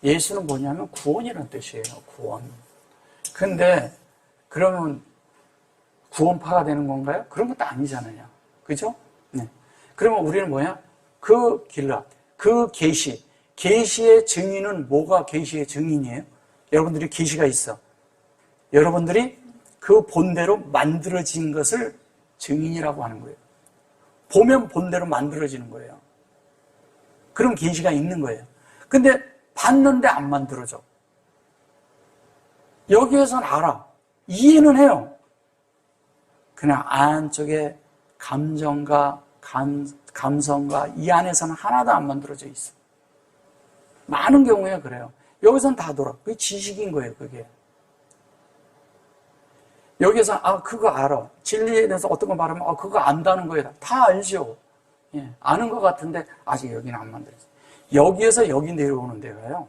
예수는 뭐냐면 구원이라는 뜻이에요. 구원. 근데 그러면 구원파가 되는 건가요? 그런 것도 아니잖아요. 그죠? 네. 그러면 우리는 뭐야? 그 길라, 그 계시의 증인은 뭐가 계시의 증인이에요? 여러분들이 계시가 있어. 여러분들이 그 본대로 만들어진 것을 증인이라고 하는 거예요. 보면 본대로 만들어지는 거예요. 그럼 계시가 있는 거예요. 근데 봤는데 안 만들어져. 여기에서는 알아. 이해는 해요. 그냥 안쪽에 감정과 감성과 이 안에서는 하나도 안 만들어져 있어. 많은 경우에 그래요. 여기서는 다 돌아. 그게 지식인 거예요, 그게. 여기서 그거 알아. 진리에 대해서 어떤 거 말하면 그거 안다는 거예요. 다 알죠. 예, 아는 것 같은데 아직 여기는 안 만들어졌어요. 여기에서 여기 내려오는 데가요.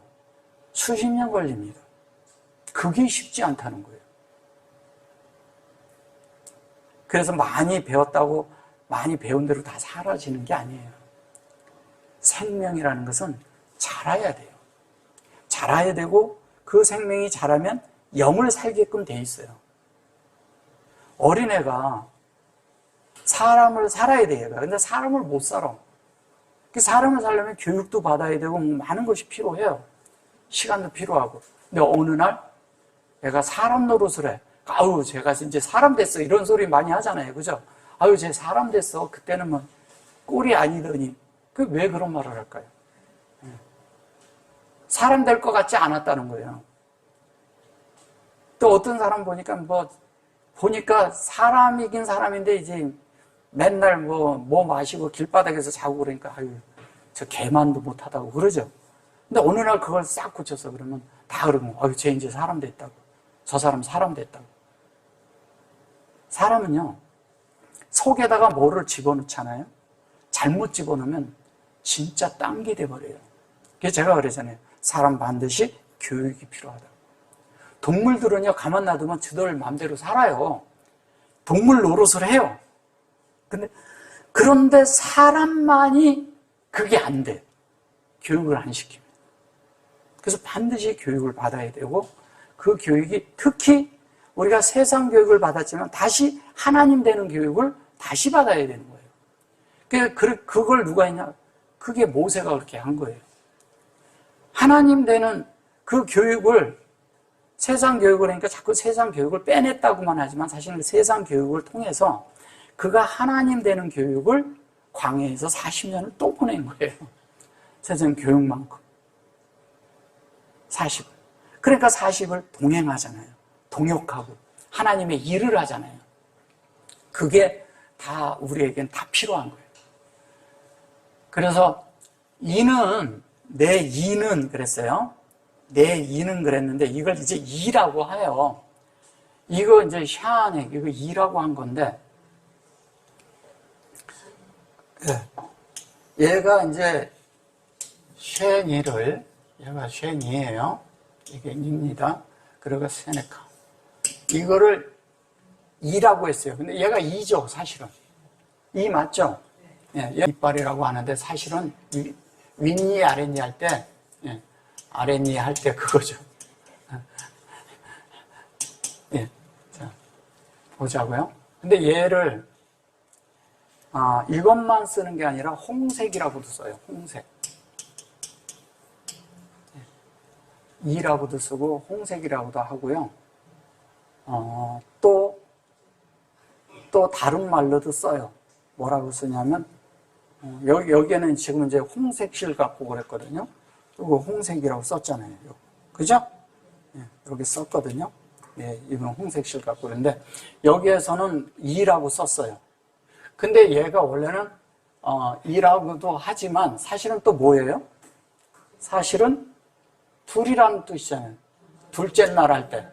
수십 년 걸립니다. 그게 쉽지 않다는 거예요. 그래서 많이 배웠다고 많이 배운 대로 다 사라지는 게 아니에요. 생명이라는 것은 자라야 돼요. 자라야 되고 그 생명이 자라면 영을 살게끔 돼 있어요. 어린애가 사람을 살아야 돼요. 근데 사람을 못 살아. 사람을 살려면 교육도 받아야 되고 많은 것이 필요해요. 시간도 필요하고. 근데 어느 날 애가 사람 노릇을 해. 아유, 제가 이제 사람 됐어. 이런 소리 많이 하잖아요. 그죠? 아유, 쟤 사람 됐어. 그때는 뭐 꼴이 아니더니. 그 왜 그런 말을 할까요? 사람 될 것 같지 않았다는 거예요. 또 어떤 사람 보니까 사람이긴 사람인데 이제 맨날 뭐 마시고 길바닥에서 자고 그러니까 아유 저 개만도 못하다고 그러죠. 근데 어느 날 그걸 싹 고쳐서 그러면 다 그러고 아유 쟤 이제 사람 됐다고. 저 사람 사람 됐다고. 사람은요 속에다가 뭐를 집어넣잖아요. 잘못 집어넣으면 진짜 딴 게 돼버려요. 그래서 제가 그러잖아요. 사람 반드시 교육이 필요하다. 동물들은요 가만 놔두면 저들 마음대로 살아요. 동물 노릇을 해요. 그런데 사람만이 그게 안 돼. 교육을 안 시키면. 그래서 반드시 교육을 받아야 되고 그 교육이 특히 우리가 세상 교육을 받았지만 다시 하나님 되는 교육을 다시 받아야 되는 거예요. 그걸 누가 했냐? 그게 모세가 그렇게 한 거예요. 하나님 되는 그 교육을 세상 교육을 하니까 자꾸 세상 교육을 빼냈다고만 하지만 사실은 세상 교육을 통해서 그가 하나님 되는 교육을 광야에서 40년을 또 보낸 거예요. 세상 교육만큼. 40을. 그러니까 40을 동행하잖아요. 동역하고 하나님의 일을 하잖아요. 그게 다 우리에겐 다 필요한 거예요. 그래서 내 이는 그랬어요. 내 이는 그랬는데 이걸 이제 이라고 해요. 이거 이제 샤네 이거 이라고 한 건데 얘가 이제 얘가 쉔이에요. 이게 입니다. 그리고 세네카. 이거를 이라고 했어요. 근데 얘가 이죠, 사실은. 이 맞죠? 예, 이빨이라고 하는데 사실은 윗니, 아랫니 할 때, 아랫니 할 때 그거죠. 예, 자, 보자고요. 근데 얘를, 이것만 쓰는 게 아니라 홍색이라고도 써요, 홍색. 이라고도 쓰고, 홍색이라고도 하고요. 또 다른 말로도 써요. 뭐라고 쓰냐면, 여기에는 지금 이제 홍색실 갖고 그랬거든요. 그리고 홍색이라고 썼잖아요. 그죠? 예, 여기 썼거든요. 예, 이건 홍색실 갖고 그랬는데, 여기에서는 이라고 썼어요. 근데 얘가 원래는, 이라고도 하지만, 사실은 또 뭐예요? 사실은 둘이라는 뜻이잖아요. 둘째 날 할 때.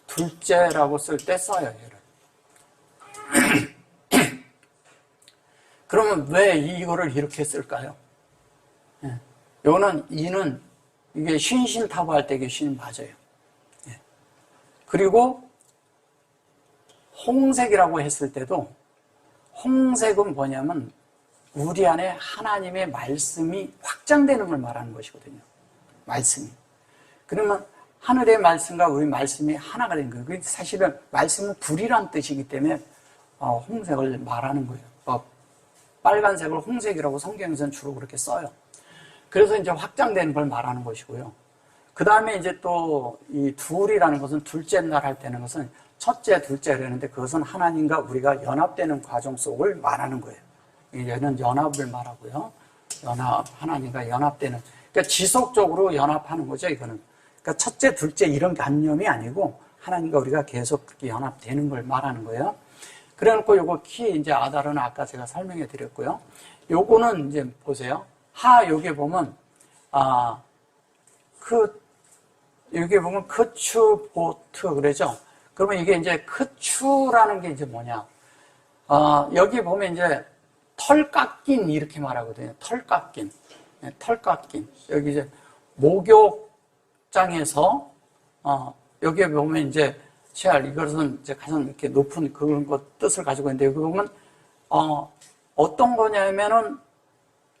둘째라고 쓸 때 써요, 얘를. 그러면 왜 이거를 이렇게 쓸까요? 이는 이게 신신타부 할 때 이게 신 맞아요. 그리고 홍색이라고 했을 때도 홍색은 뭐냐면 우리 안에 하나님의 말씀이 확장되는 걸 말하는 것이거든요. 말씀이. 그러면 하늘의 말씀과 우리 말씀이 하나가 된 거예요. 사실은 말씀은 불이란 뜻이기 때문에 홍색을 말하는 거예요. 빨간색을 홍색이라고 성경에서는 주로 그렇게 써요. 그래서 이제 확장되는 걸 말하는 것이고요. 그 다음에 이제 또 이 둘이라는 것은 둘째 날 할 때는 것은 첫째, 둘째 그러는데 그것은 하나님과 우리가 연합되는 과정 속을 말하는 거예요. 얘는 연합을 말하고요. 하나님과 연합되는, 그러니까 지속적으로 연합하는 거죠, 이거는. 그러니까 첫째, 둘째 이런 개념이 아니고 하나님과 우리가 계속 그렇게 연합되는 걸 말하는 거예요. 그래 놓고 요거 키 이제 아달은 아까 제가 설명해 드렸고요. 요거는 이제 보세요. 여기 보면, 여기 보면 크추, 보트, 그러죠? 그러면 이게 이제 크추라는 게 이제 뭐냐. 여기 보면 이제 털 깎인 이렇게 말하거든요. 털 깎인. 털 깎인. 여기 이제 목욕장에서, 여기에 보면 이제 이것은 이제 가장 이렇게 높은 그런 것 뜻을 가지고 있는데, 여기 보면, 어떤 거냐면은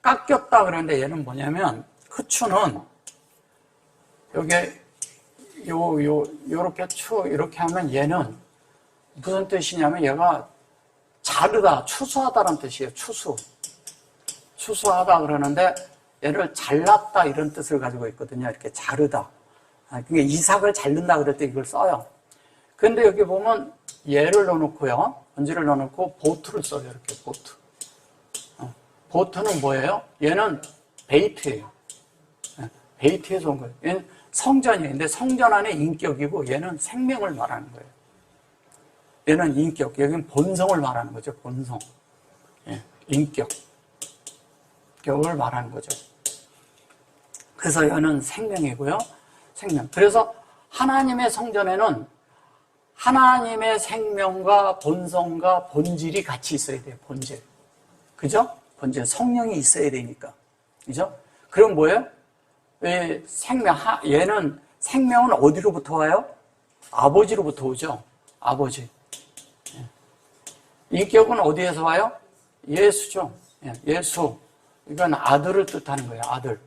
깎였다 그러는데 얘는 뭐냐면, 크추는 여기에 요렇게 이렇게 하면 얘는 무슨 뜻이냐면 얘가 자르다, 추수하다라는 뜻이에요. 추수하다 그러는데 얘를 잘랐다 이런 뜻을 가지고 있거든요. 이렇게 자르다. 그러니까 이삭을 자른다 그럴 때 이걸 써요. 근데 여기 보면 얘를 넣어놓고요. 번지를 넣어놓고 보트를 써요. 이렇게 보트. 보트는 뭐예요? 얘는 베이트예요. 베이트에서 온 거예요. 얘는 성전이에요. 근데 성전 안에 인격이고 얘는 생명을 말하는 거예요. 얘는 인격, 여기는 본성을 말하는 거죠. 본성. 예, 인격. 격을 말하는 거죠. 그래서 얘는 생명이고요. 생명. 그래서 하나님의 성전에는 하나님의 생명과 본성과 본질이 같이 있어야 돼요. 본질. 그죠? 본질. 성령이 있어야 되니까. 그죠? 그럼 뭐예요? 왜 얘는 생명은 어디로부터 와요? 아버지로부터 오죠. 아버지. 인격은 어디에서 와요? 예수죠. 예수. 이건 아들을 뜻하는 거예요. 아들.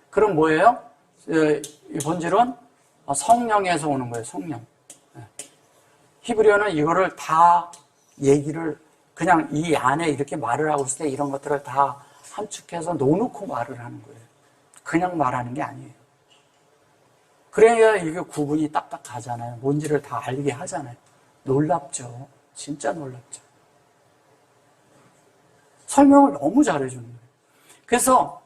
그럼 뭐예요? 이 본질은 성령에서 오는 거예요. 성령. 히브리어는 이거를 다 얘기를 그냥 이 안에 이렇게 말을 하고 있을 때 이런 것들을 다 함축해서 놓놓고 말을 하는 거예요. 그냥 말하는 게 아니에요. 그래야 이게 구분이 딱딱 가잖아요. 뭔지를 다 알게 하잖아요. 놀랍죠. 진짜 놀랍죠. 설명을 너무 잘해주는 거예요. 그래서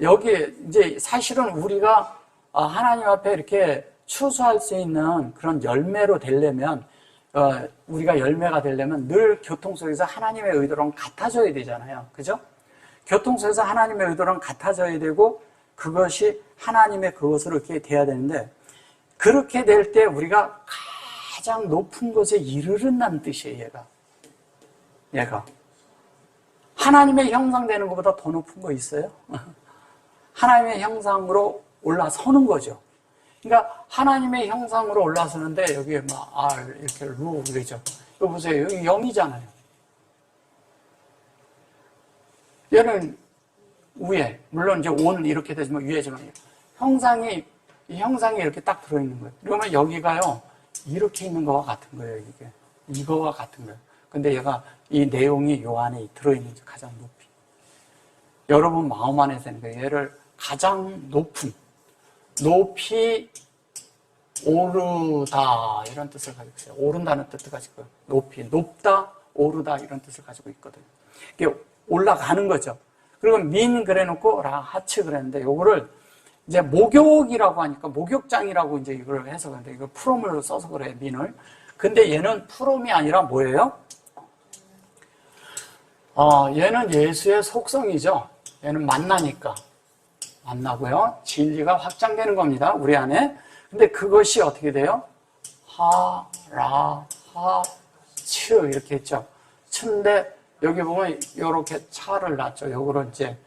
여기 사실은 우리가 하나님 앞에 이렇게 추수할 수 있는 그런 열매로 되려면, 우리가 열매가 되려면 늘 교통 속에서 하나님의 의도랑 같아져야 되잖아요. 그죠? 교통 속에서 하나님의 의도랑 같아져야 되고, 그것이 하나님의 그것으로 이렇게 돼야 되는데, 그렇게 될 때 우리가 가장 높은 곳에 이르른다는 뜻이에요, 얘가. 하나님의 형상되는 것보다 더 높은 거 있어요? 하나님의 형상으로 올라서는 거죠. 그러니까 하나님의 형상으로 올라서는데 여기에 막 R 이렇게 루 그러죠. 이거 보세요. 여기 0이잖아요. 얘는 위에, 물론 이제 5는 이렇게 되지만 위에지만 형상이 이렇게 딱 들어있는 거예요. 그러면 여기가요, 이렇게 있는 거와 같은 거예요, 이게. 이거와 같은 거예요. 근데 얘가 이 내용이 요 안에 들어있는 게 가장 높이. 여러분 마음 안에 되는 거예요. 얘를 가장 높이 오르다 이런 뜻을 가지고 있어요. 오른다는 뜻을 가지고 높이, 높다, 오르다 이런 뜻을 가지고 있거든요. 이게 올라가는 거죠. 그리고 민 그래놓고 하츠 그랬는데 요거를 이제 목욕이라고 하니까 목욕장이라고 이제 이걸 해서 그런데 이거 프롬을 써서 그래요, 민을. 근데 얘는 프롬이 아니라 뭐예요? 얘는 예수의 속성이죠. 얘는 만나니까. 만나고요. 진리가 확장되는 겁니다. 우리 안에. 근데 그것이 어떻게 돼요? 하, 라, 하, 츠 이렇게 했죠. 츠인데 여기 보면 이렇게 차를 놨죠. 요거를 이제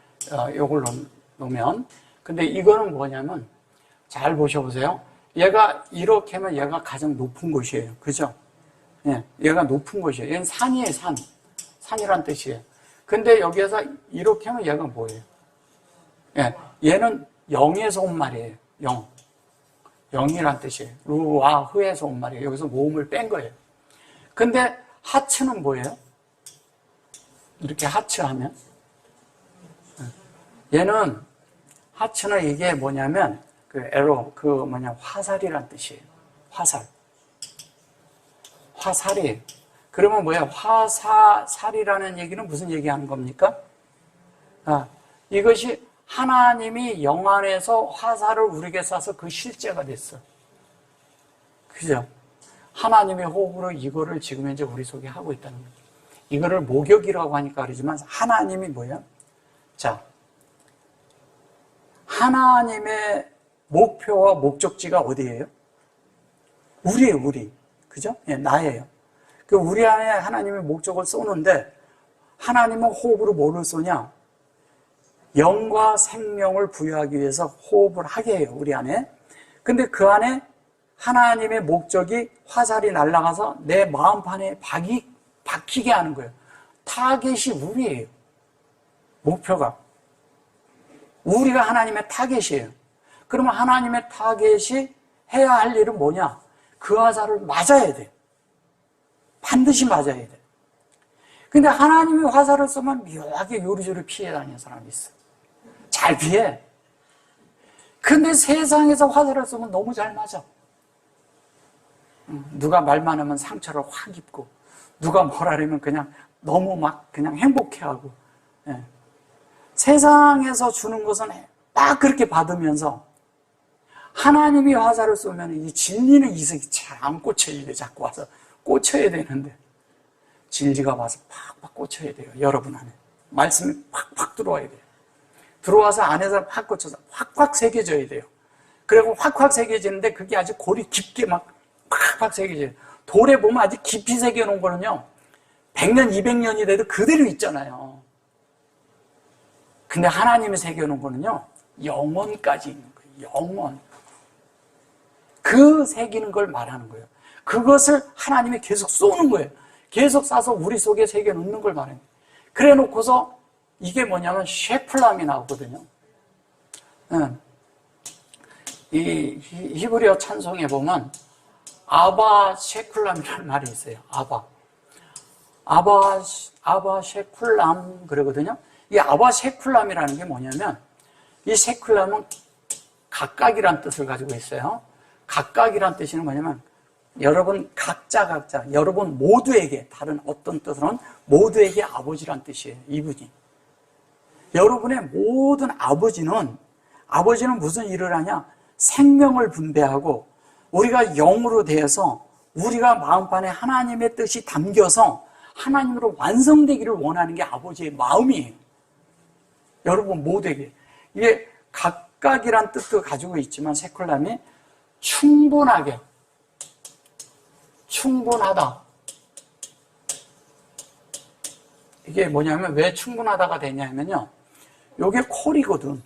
요걸 놓으면. 근데 이거는 뭐냐면 잘 보셔보세요. 얘가 이렇게 하면 얘가 가장 높은 곳이에요. 그죠? 예, 얘가 높은 곳이에요. 얘는 산이에요, 산. 산이란 뜻이에요. 근데 여기에서 이렇게 하면 얘가 뭐예요? 예, 얘는 영에서 온 말이에요. 영이란 뜻이에요. 루와 흐에서 온 말이에요. 여기서 모음을 뺀 거예요. 근데 하츠는 뭐예요? 이렇게 하츠하면 얘는 하츠는 이게 뭐냐면 화살이란 뜻이에요. 화살이에요. 그러면 뭐예요? 화살이라는 얘기는 무슨 얘기하는 겁니까? 이것이 하나님이 영 안에서 화살을 우리에게 쏴서 그 실제가 됐어. 그죠? 하나님의 호흡으로 이거를 지금 현재 우리 속에 하고 있다는 거죠. 이거를 목욕이라고 하니까 그러지만 하나님이 뭐예요? 자, 하나님의 목표와 목적지가 어디예요? 우리예요, 우리. 그죠? 예, 나예요. 그 우리 안에 하나님의 목적을 쏘는데 하나님은 호흡으로 뭐를 쏘냐? 영과 생명을 부여하기 위해서 호흡을 하게 해요, 우리 안에. 근데 그 안에 하나님의 목적이 화살이 날아가서 내 마음판에 박히게 하는 거예요. 타겟이 우리예요. 목표가. 우리가 하나님의 타겟이에요. 그러면 하나님의 타겟이 해야 할 일은 뭐냐? 그 화살을 맞아야 돼요. 반드시 맞아야 돼요. 근데 하나님이 화살을 쏘면 묘하게 요리조리 피해 다니는 사람이 있어요. 잘 피해. 근데 세상에서 화살을 쏘면 너무 잘 맞아. 누가 말만 하면 상처를 확 입고, 누가 뭐라 하면 그냥 너무 막 그냥 행복해하고, 예. 세상에서 주는 것은 딱 그렇게 받으면서 하나님이 화살을 쏘면 이 진리는 이석이 잘 안 꽂혀야 돼. 자꾸 와서 꽂혀야 되는데 진리가 와서 팍팍 꽂혀야 돼요. 여러분 안에 말씀이 팍팍 들어와야 돼요. 들어와서 안에서 팍 꽂혀서 확확 새겨져야 돼요. 그리고 확확 새겨지는데 그게 아주 골이 깊게 막 팍팍 새겨져요. 돌에 보면 아주 깊이 새겨놓은 거는요 100년, 200년이 돼도 그대로 있잖아요. 근데 하나님이 새겨놓은 거는요 영원까지 있는 거예요. 영원. 그 새기는 걸 말하는 거예요. 그것을 하나님이 계속 쏘는 거예요. 계속 쏴서 우리 속에 새겨놓는 걸 말해요. 그래 놓고서 이게 뭐냐면 셰쿨람이 나오거든요. 이 히브리어 찬송에 보면 아바 셰쿨람이라는 말이 있어요. 아바 셰쿨람 그러거든요. 이 아바 셰쿨람이라는 게 뭐냐면 이 셰쿨람은 각각이란 뜻을 가지고 있어요. 각각이란 뜻은 뭐냐면 여러분 각자 여러분 모두에게 다른 어떤 뜻으로는 모두에게 아버지란 뜻이에요. 이분이 여러분의 모든 아버지는 무슨 일을 하냐? 생명을 분배하고 우리가 영으로 되어서 우리가 마음판에 하나님의 뜻이 담겨서 하나님으로 완성되기를 원하는 게 아버지의 마음이에요. 여러분 모두에게. 이게 각각이란 뜻도 가지고 있지만 세쿨람이 충분하다. 이게 뭐냐면 왜 충분하다가 되냐면요. 요게 콜이거든.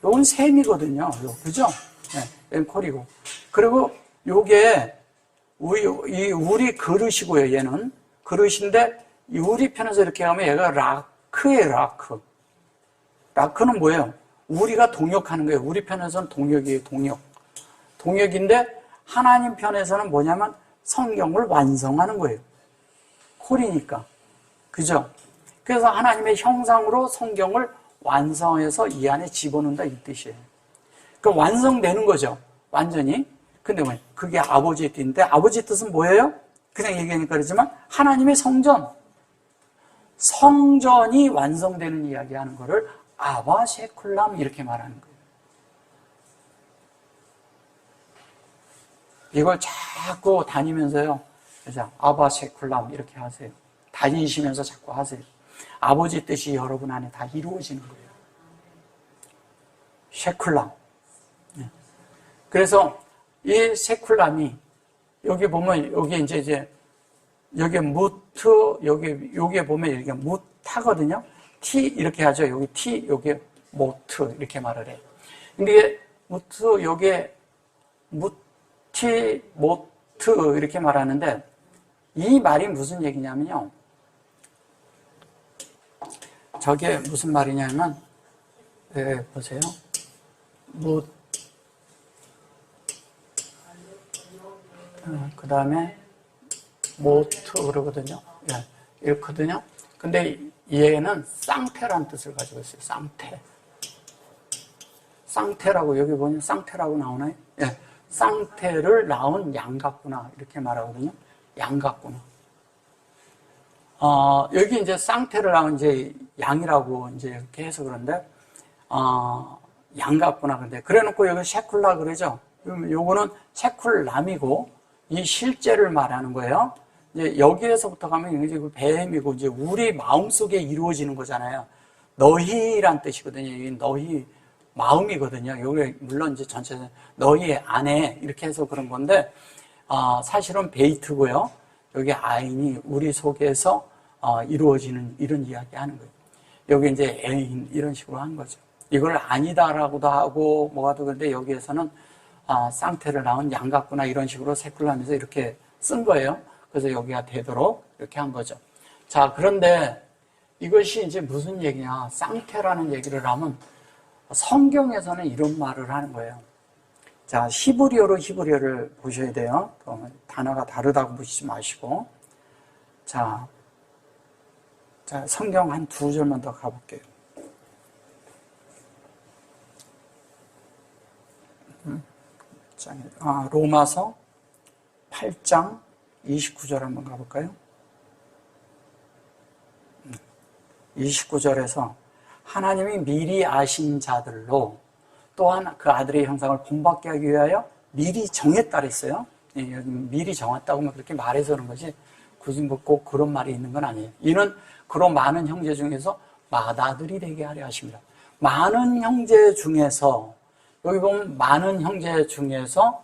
요건 셈이거든요. 그죠? 네, 얘는 콜이고. 그리고 요게 우리 그릇이고요. 얘는 그릇인데 우리 편에서 이렇게 하면 얘가 라크예요. 라크. 라크는 뭐예요? 우리가 동역하는 거예요. 우리 편에서는 동역이에요. 동역인데 하나님 편에서는 뭐냐면 성경을 완성하는 거예요. 콜이니까. 그죠? 그래서 하나님의 형상으로 성경을 완성해서 이 안에 집어넣는다 이 뜻이에요. 그러니까 완성되는 거죠. 완전히. 근데 뭐 그게 아버지의 뜻인데 아버지의 뜻은 뭐예요? 그냥 얘기하니까 그러지만 하나님의 성전이 완성되는 이야기하는 거를 아바 셰쿨람 이렇게 말하는 거예요. 이걸 자꾸 다니면서요. 그죠? 아바 셰쿨람 이렇게 하세요. 다니시면서 자꾸 하세요. 아버지 뜻이 여러분 안에 다 이루어지는 거예요. 셰쿨람. 그래서 이 셰쿨람이 여기 보면 여기 이제 여기 무트 여기 보면 여기 무타거든요. 티 이렇게 하죠. 여기 티 여기 모트 이렇게 말을 해요. 근데 무트 여기 무티 모트 이렇게 말하는데 이 말이 무슨 얘기냐면요. 저게 무슨 말이냐면 보세요. 그 다음에 모트 그러거든요. 이렇거든요. 근데 얘는 쌍태란 뜻을 가지고 있어요. 쌍태라고 여기 보면 쌍태라고 나오나요? 예. 쌍태를 낳은 양 같구나 이렇게 말하거든요. 양 같구나. 여기 이제 쌍태를 낳은 이제 양이라고 이제 이렇게 해서 그런데 양 같구나. 근데 그래놓고 여기 셰쿨라 그러죠. 요거는 셰쿨람이고 이 실제를 말하는 거예요. 이제 여기에서부터 가면 이제 뱀이고 이제 우리 마음 속에 이루어지는 거잖아요. 너희란 뜻이거든요. 이 너희 마음이거든요. 여기 물론 이제 전체는 너희 안에 이렇게 해서 그런 건데 사실은 베이트고요. 여기 아인이 우리 속에서 이루어지는 이런 이야기 하는 거예요. 여기 이제 애인 이런 식으로 하는 거죠. 이걸 아니다라고도 하고 뭐가도 그런데 여기에서는 쌍태를 낳은 양 같구나 이런 식으로 세쿨라면서 이렇게 쓴 거예요. 그래서 여기가 되도록 이렇게 한 거죠. 자, 그런데 이것이 이제 무슨 얘기냐? 쌍태라는 얘기를 하면 성경에서는 이런 말을 하는 거예요. 자, 히브리어를 보셔야 돼요. 단어가 다르다고 보시지 마시고. 자, 성경 한 2절만 더 가볼게요. 로마서 8장 29절 한번 가볼까요? 29절에서 하나님이 미리 아신 자들로 또한 그 아들의 형상을 본받게 하기 위하여 미리 정했다 그랬어요. 미리 정했다고 하면 그렇게 말해서 그런 것이 굳이 뭐 꼭 그런 말이 있는 건 아니에요. 이는 그런 많은 형제 중에서 맏아들이 되게 하려 하십니다. 많은 형제 중에서, 여기 보면 많은 형제 중에서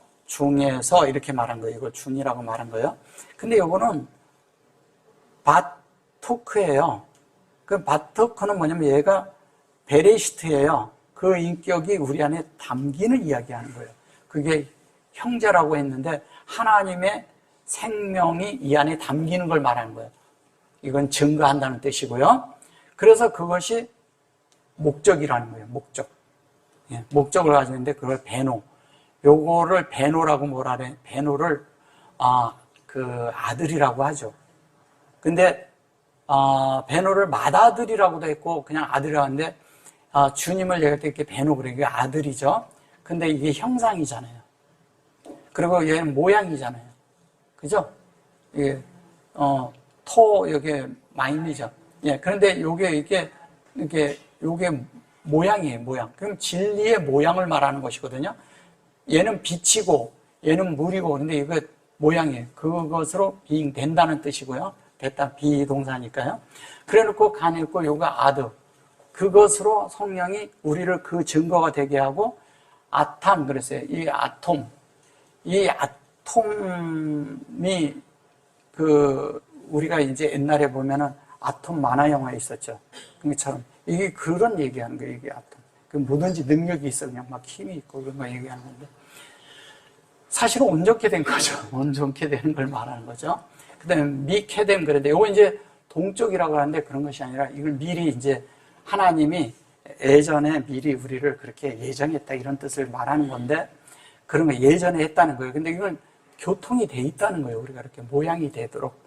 이렇게 말한 거예요. 이걸 중이라고 말한 거예요. 근데 이거는 바토크예요. 그 바토크는 뭐냐면 얘가 베레시트예요. 그 인격이 우리 안에 담기는 이야기하는 거예요. 그게 형제라고 했는데 하나님의 생명이 이 안에 담기는 걸 말하는 거예요. 이건 증거한다는 뜻이고요. 그래서 그것이 목적이라는 거예요. 목적. 목적을 가지고 있는데 그걸 베노. 요거를 베노라고 뭐라 그래? 베노를 그 아들이라고 하죠. 근데 베노를 맏아들이라고도 했고 그냥 아들이라고 하는데 주님을 얘기할 때 이렇게 베노 그래. 이게 아들이죠. 근데 이게 형상이잖아요. 그리고 얘는 모양이잖아요. 그죠? 이게 요게 마임이죠. 그런데 요게 모양이에요, 모양. 그럼 진리의 모양을 말하는 것이거든요. 얘는 빛이고, 얘는 물이고, 그런데 이거 모양이에요. 그것으로 비잉된다는 뜻이고요. 됐다, 비동사니까요. 그래 놓고 간했고, 요가 아드. 그것으로 성령이 우리를 그 증거가 되게 하고, 아탐, 그랬어요. 이 아톰이 우리가 이제 옛날에 보면은 아톰 만화 영화에 있었죠. 그처럼 이게 그런 얘기하는 거예요. 이게 아톰. 뭐든지 능력이 있어. 그냥 막 힘이 있고 그런 거 얘기하는 건데. 사실은 온전케 된 거죠. 온전케 되는 걸 말하는 거죠. 그 다음에 미케뎀 그런데 이거 이제 동쪽이라고 하는데 그런 것이 아니라 이걸 미리 이제 하나님이 예전에 미리 우리를 그렇게 예정했다 이런 뜻을 말하는 건데 그런 거 예전에 했다는 거예요. 근데 이건 교통이 돼 있다는 거예요. 우리가 이렇게 모양이 되도록.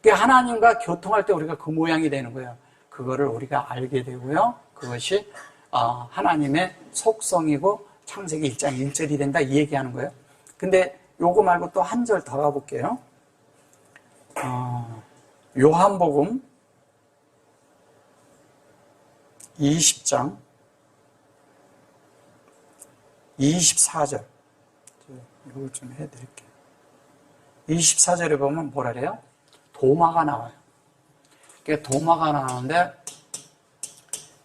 그러니까 하나님과 교통할 때 우리가 그 모양이 되는 거예요. 그거를 우리가 알게 되고요. 그것이 하나님의 속성이고 창세기 1장 1절이 된다 이 얘기하는 거예요. 근데 요거 말고 또 한 절 더 가볼게요. 요한복음 20장 24절 이걸 좀 해드릴게요. 24절에 보면 뭐라 그래요? 도마가 나와요. 그러니까 도마가 나오는데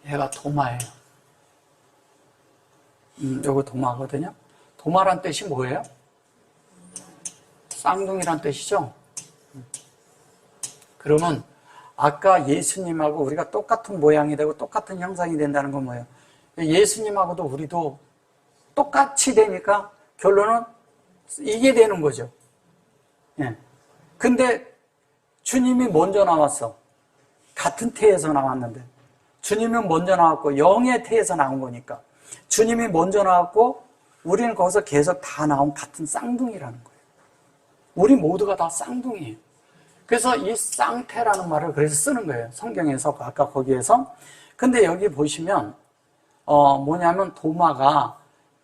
얘가 도마예요. 요거 도마거든요. 도마란 뜻이 뭐예요? 쌍둥이란 뜻이죠. 그러면 아까 예수님하고 우리가 똑같은 모양이 되고 똑같은 형상이 된다는 건 뭐예요? 예수님하고도 우리도 똑같이 되니까 결론은 이게 되는 거죠. 근데 주님이 먼저 나왔어. 같은 태에서 나왔는데 주님은 먼저 나왔고 영의 태에서 나온 거니까 주님이 먼저 나왔고 우리는 거기서 계속 다 나온 같은 쌍둥이라는 거예요. 우리 모두가 다 쌍둥이에요. 그래서 이 쌍태라는 말을 그래서 쓰는 거예요. 성경에서 아까 거기에서. 근데 여기 보시면 뭐냐면 도마가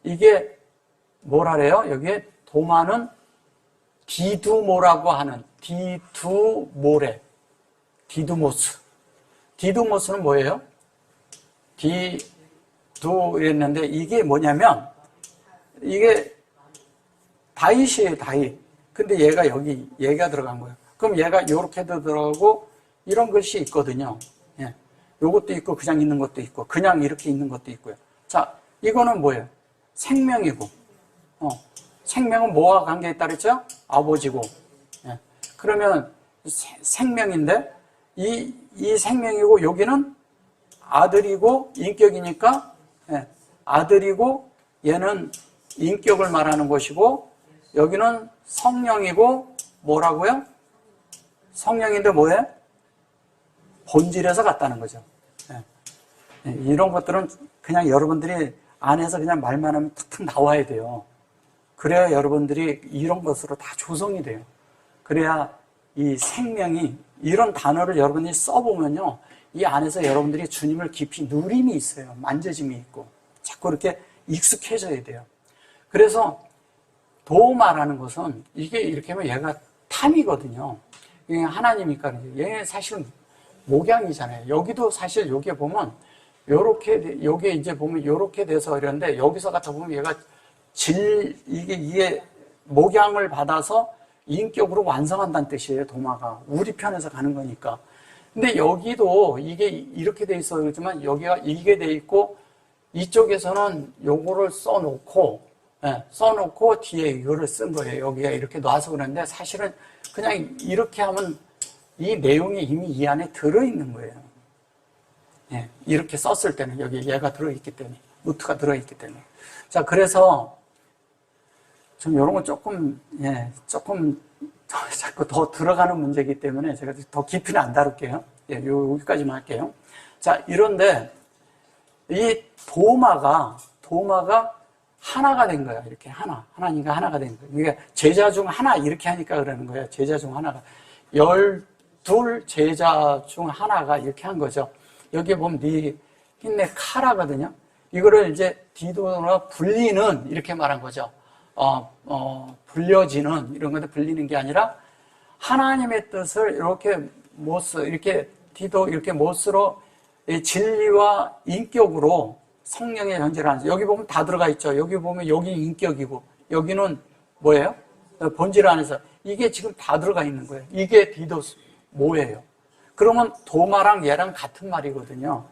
이게 뭐라래요? 여기에 도마는 디두모라고 하는 디두모래. 디두모스. 디두모스는 뭐예요? 디두 이랬는데 이게 뭐냐면 이게 다윗이에요, 다윗. 근데 얘가 얘가 들어간 거예요. 그럼 얘가 요렇게도 들어가고 이런 것이 있거든요. 요것도 있고 그냥 있는 것도 있고 그냥 이렇게 있는 것도 있고요. 자, 이거는 뭐예요? 생명이고 생명은 뭐와 관계에 따르죠? 아버지고. 그러면 생명인데 이 생명이고 여기는 아들이고 인격이니까 아들이고 얘는 인격을 말하는 것이고 여기는 성령이고 뭐라고요? 성령인데 뭐예요? 본질에서 같다는 거죠. 이런 것들은 그냥 여러분들이 안에서 그냥 말만 하면 탁탁 나와야 돼요. 그래야 여러분들이 이런 것으로 다 조성이 돼요. 그래야 이 생명이 이런 단어를 여러분이 써보면요. 이 안에서 여러분들이 주님을 깊이 누림이 있어요. 만져짐이 있고. 자꾸 이렇게 익숙해져야 돼요. 그래서 도마라는 것은 이게 이렇게 하면 얘가 탐이거든요. 이게 하나님이니까 얘는 사실은 목양이잖아요. 여기도 사실 여기에 보면 요렇게 여기에 이제 보면 요렇게 돼서 이런데 여기서 갖다 보면 얘가 이게 목양을 받아서 인격으로 완성한다는 뜻이에요. 도마가 우리 편에서 가는 거니까. 근데 여기도 이게 이렇게 돼 있어 그렇지만 여기가 이게 돼 있고 이쪽에서는 요거를 써놓고 써놓고 뒤에 이거를 쓴 거예요. 여기가 이렇게 놔서 그러는데 사실은 그냥 이렇게 하면 이 내용이 이미 이 안에 들어있는 거예요. 예, 이렇게 썼을 때는 여기 얘가 들어있기 때문에 노트가 들어있기 때문에. 자, 그래서 좀 이런 건 조금 자꾸 더 들어가는 문제이기 때문에 제가 더 깊이는 안 다룰게요. 예, 여기까지만 할게요. 자, 이런데 이 도마가 하나가 된 거야. 이렇게 하나님과 하나가 된 거예요. 그러니까 제자 중 하나 이렇게 하니까 그러는 거예요. 제자 중 하나가 12 제자 중 하나가 이렇게 한 거죠. 여기에 보면 흰내 카라거든요. 이거를 이제 디도나 분리는 이렇게 말한 거죠. 불려지는 이런 건데 불리는 게 아니라 하나님의 뜻을 이렇게 디도 이렇게 못으로 진리와 인격으로 성령의 현재를 하는. 여기 보면 다 들어가 있죠. 여기 보면 여기 인격이고 여기는 뭐예요? 본질 안에서 이게 지금 다 들어가 있는 거예요. 이게 디도스 뭐예요? 그러면 도마랑 얘랑 같은 말이거든요.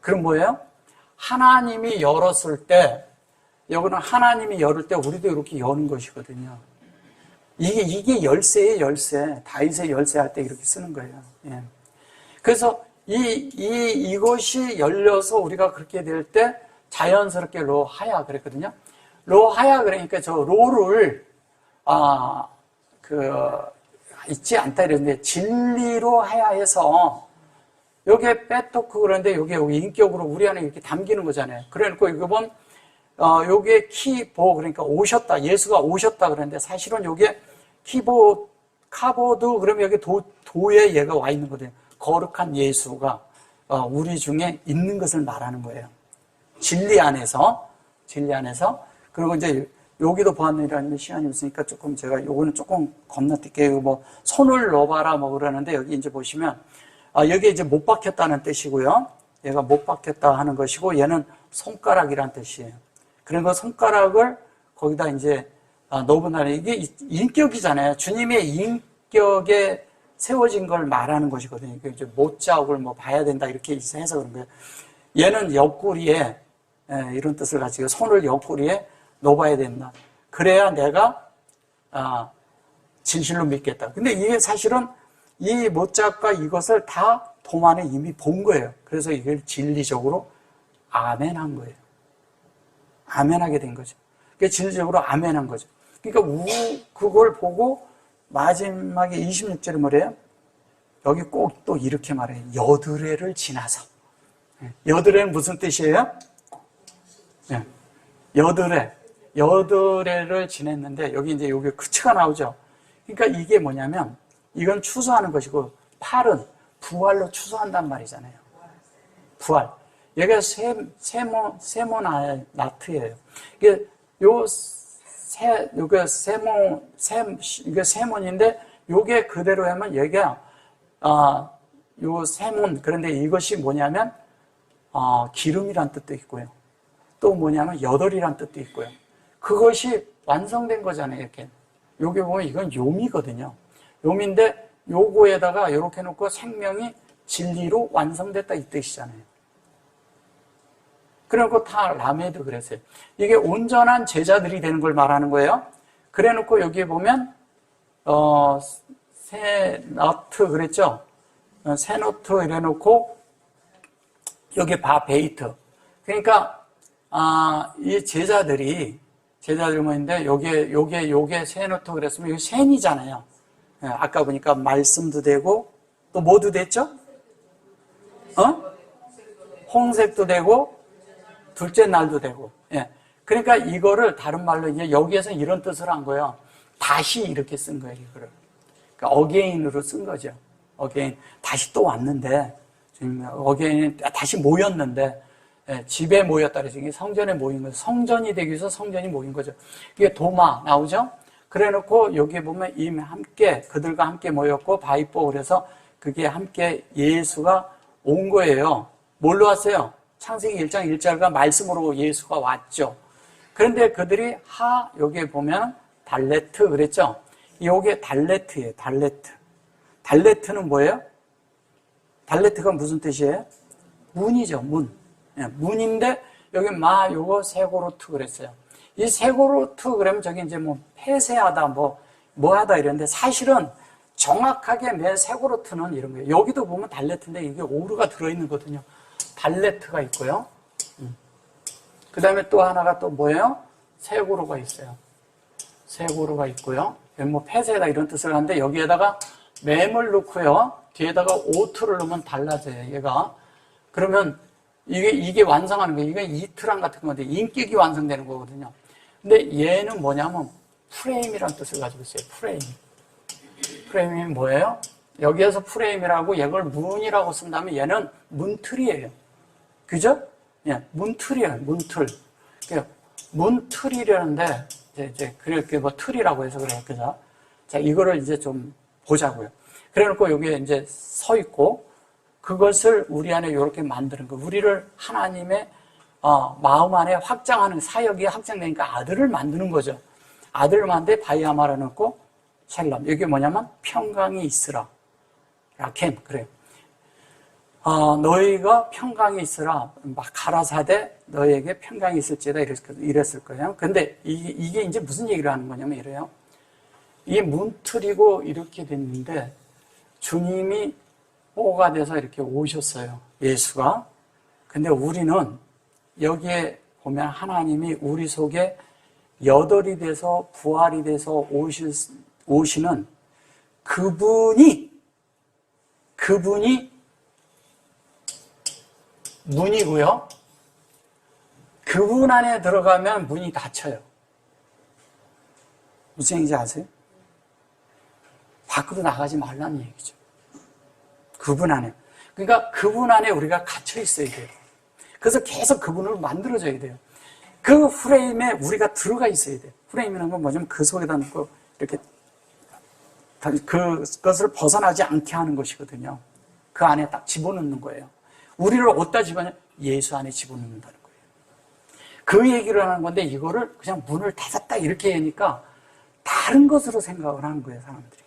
그럼 뭐예요? 하나님이 열었을 때 여기는 하나님이 열을 때 우리도 이렇게 여는 것이거든요. 이게 열쇠예요, 열쇠. 다윗의 열쇠 할 때 이렇게 쓰는 거예요. 예. 그래서 이것이 열려서 우리가 그렇게 될 때 자연스럽게 로하야 그랬거든요. 로하야 그러니까 저 로를, 있지 않다 이랬는데 진리로 하야 해서 여기에 빼토크 그런데 여기 인격으로 우리 안에 이렇게 담기는 거잖아요. 그래 놓고 이거 보면 여기에 키보 그러니까 오셨다. 예수가 오셨다 그랬는데 사실은 여기에 카보드 그러면 여기 도에 얘가 와 있는 거거든요. 거룩한 예수가 우리 중에 있는 것을 말하는 거예요. 진리 안에서. 그리고 이제 여기도 보았느니라는 시간이 없으니까 조금 제가 요거는 조금 건너뛸게요. 뭐 손을 넣어봐라 뭐 그러는데 여기 이제 보시면 여기 이제 못 박혔다는 뜻이고요. 얘가 못 박혔다 하는 것이고 얘는 손가락이란 뜻이에요. 그러니까 손가락을 거기다 이제 넣어본다는 이게 인격이잖아요. 주님의 인격에 세워진 걸 말하는 것이거든요. 이제 못자국을 뭐 봐야 된다 이렇게 해서 그런 거예요. 얘는 옆구리에 이런 뜻을 가지고 손을 옆구리에 넣어봐야 된다. 그래야 내가 진실로 믿겠다. 근데 이게 사실은 이 못자국과 이것을 다 도만에 이미 본 거예요. 그래서 이걸 진리적으로 아멘한 거예요. 아멘하게 된 거죠. 그게 진리적으로 아멘한 거죠. 그러니까 그걸 보고 마지막에 26절에 뭐래요? 여기 꼭 또 이렇게 말해요. 여드레를 지나서. 여드레는 무슨 뜻이에요? 네. 여드레를 지냈는데 여기 이제 여기 크치가 나오죠. 그러니까 이게 뭐냐면 이건 추수하는 것이고 팔은 부활로 추수한단 말이잖아요. 부활. 여기가 세모나트예요. 이게 이게 세몬인데 요게 그대로 하면 여기가 요 세몬. 그런데 이것이 뭐냐면 기름이란 뜻도 있고요. 또 뭐냐면 여덟이란 뜻도 있고요. 그것이 완성된 거잖아요. 이렇게. 여기 보면 이건 요미거든요. 요미인데 요거에다가 이렇게 놓고 생명이 진리로 완성됐다 이 뜻이잖아요. 그리고 다 라메도 그랬어요. 이게 온전한 제자들이 되는 걸 말하는 거예요. 그래 놓고 여기에 보면 세너트 그랬죠. 세노트 이래 놓고 여기 베이트. 그러니까 이 제자들이 뭐인데 요게 세노트 그랬으면 이거 sen이잖아요. 아까 보니까 말씀도 되고 또 뭐도 됐죠? 홍색도 되고 둘째 날도 되고. 예. 그러니까 이거를 다른 말로 이제 여기에서 이런 뜻을 한 거예요. 다시 이렇게 쓴 거예요, 이거를. 그러니까 어게인으로 쓴 거죠. 어게인. 다시 또 왔는데, 어게인 다시 모였는데, 예, 집에 모였다 그래서 이게 성전에 모인 거죠. 성전이 되기 위해서 성전이 모인 거죠. 이게 도마 나오죠? 그래 놓고 여기에 보면 함께, 그들과 함께 모였고, 바이뽀 그래서 그게 함께 예수가 온 거예요. 뭘로 왔어요? 창세기 1장 1절과 말씀으로 예수가 왔죠. 그런데 그들이 여기에 보면 달레트 그랬죠? 요게 달레트예요, 달레트. 달레트는 뭐예요? 달레트가 무슨 뜻이에요? 문이죠, 문. 문인데, 여기 요거 세고로트 그랬어요. 이 세고로트 그러면 저기 이제 뭐 폐쇄하다, 뭐 하다 이랬는데 사실은 정확하게 매 세고로트는 이런 거예요. 여기도 보면 달레트인데 이게 오르가 들어있는 거거든요. 달레트가 있고요. 그 다음에 또 하나가 또 뭐예요? 세고로가 있어요. 세고로가 있고요. 뭐 폐쇄다 이런 뜻을 하는데 여기에다가 맴을 넣고요. 뒤에다가 오트를 넣으면 달라져요. 얘가. 그러면 이게 완성하는 거예요. 이건 이트랑 같은 건데 인격이 완성되는 거거든요. 근데 얘는 뭐냐면 프레임이라는 뜻을 가지고 있어요. 프레임. 프레임이 뭐예요? 여기에서 프레임이라고 이걸 문이라고 쓴다면 얘는 문틀이에요. 그죠? 예, 문틀이에요. 문틀. 문틀이라는데 이제 그렇게 뭐 틀이라고 해서 그래요. 그죠? 자, 이거를 이제 좀 보자고요. 그래 놓고 여기에 이제 서 있고 그것을 우리 안에 이렇게 만드는 거. 우리를 하나님의 마음 안에 확장하는 사역이 확장되니까 아들을 만드는 거죠. 아들을 만드는데 바이아마라 넣고 샬롬. 이게 뭐냐면 평강이 있으라. 라켄 그래요. 너희가 평강이 있으라. 막 가라사대 너희에게 평강이 있을지다 이랬을 거예요. 근데 이게 이제 무슨 얘기를 하는 거냐면 이래요. 이게 문틀이고 이렇게 됐는데 주님이 뽀가 돼서 이렇게 오셨어요. 예수가. 근데 우리는 여기에 보면 하나님이 우리 속에 여덟이 돼서 부활이 돼서 오시는 그분이 문이고요. 그분 안에 들어가면 문이 닫혀요. 무슨 얘기인지 아세요? 밖으로 나가지 말라는 얘기죠. 그분 안에. 그러니까 그분 안에 우리가 갇혀 있어야 돼요. 그래서 계속 그분을 만들어줘야 돼요. 그 프레임에 우리가 들어가 있어야 돼요. 프레임이라는 건 뭐냐면 그 속에다 놓고 이렇게 그것을 벗어나지 않게 하는 것이거든요. 그 안에 딱 집어넣는 거예요. 우리를 어디다 집어넣냐? 예수 안에 집어넣는다는 거예요. 그 얘기를 하는 건데 이거를 그냥 문을 닫았다 이렇게 하니까 다른 것으로 생각을 하는 거예요, 사람들이.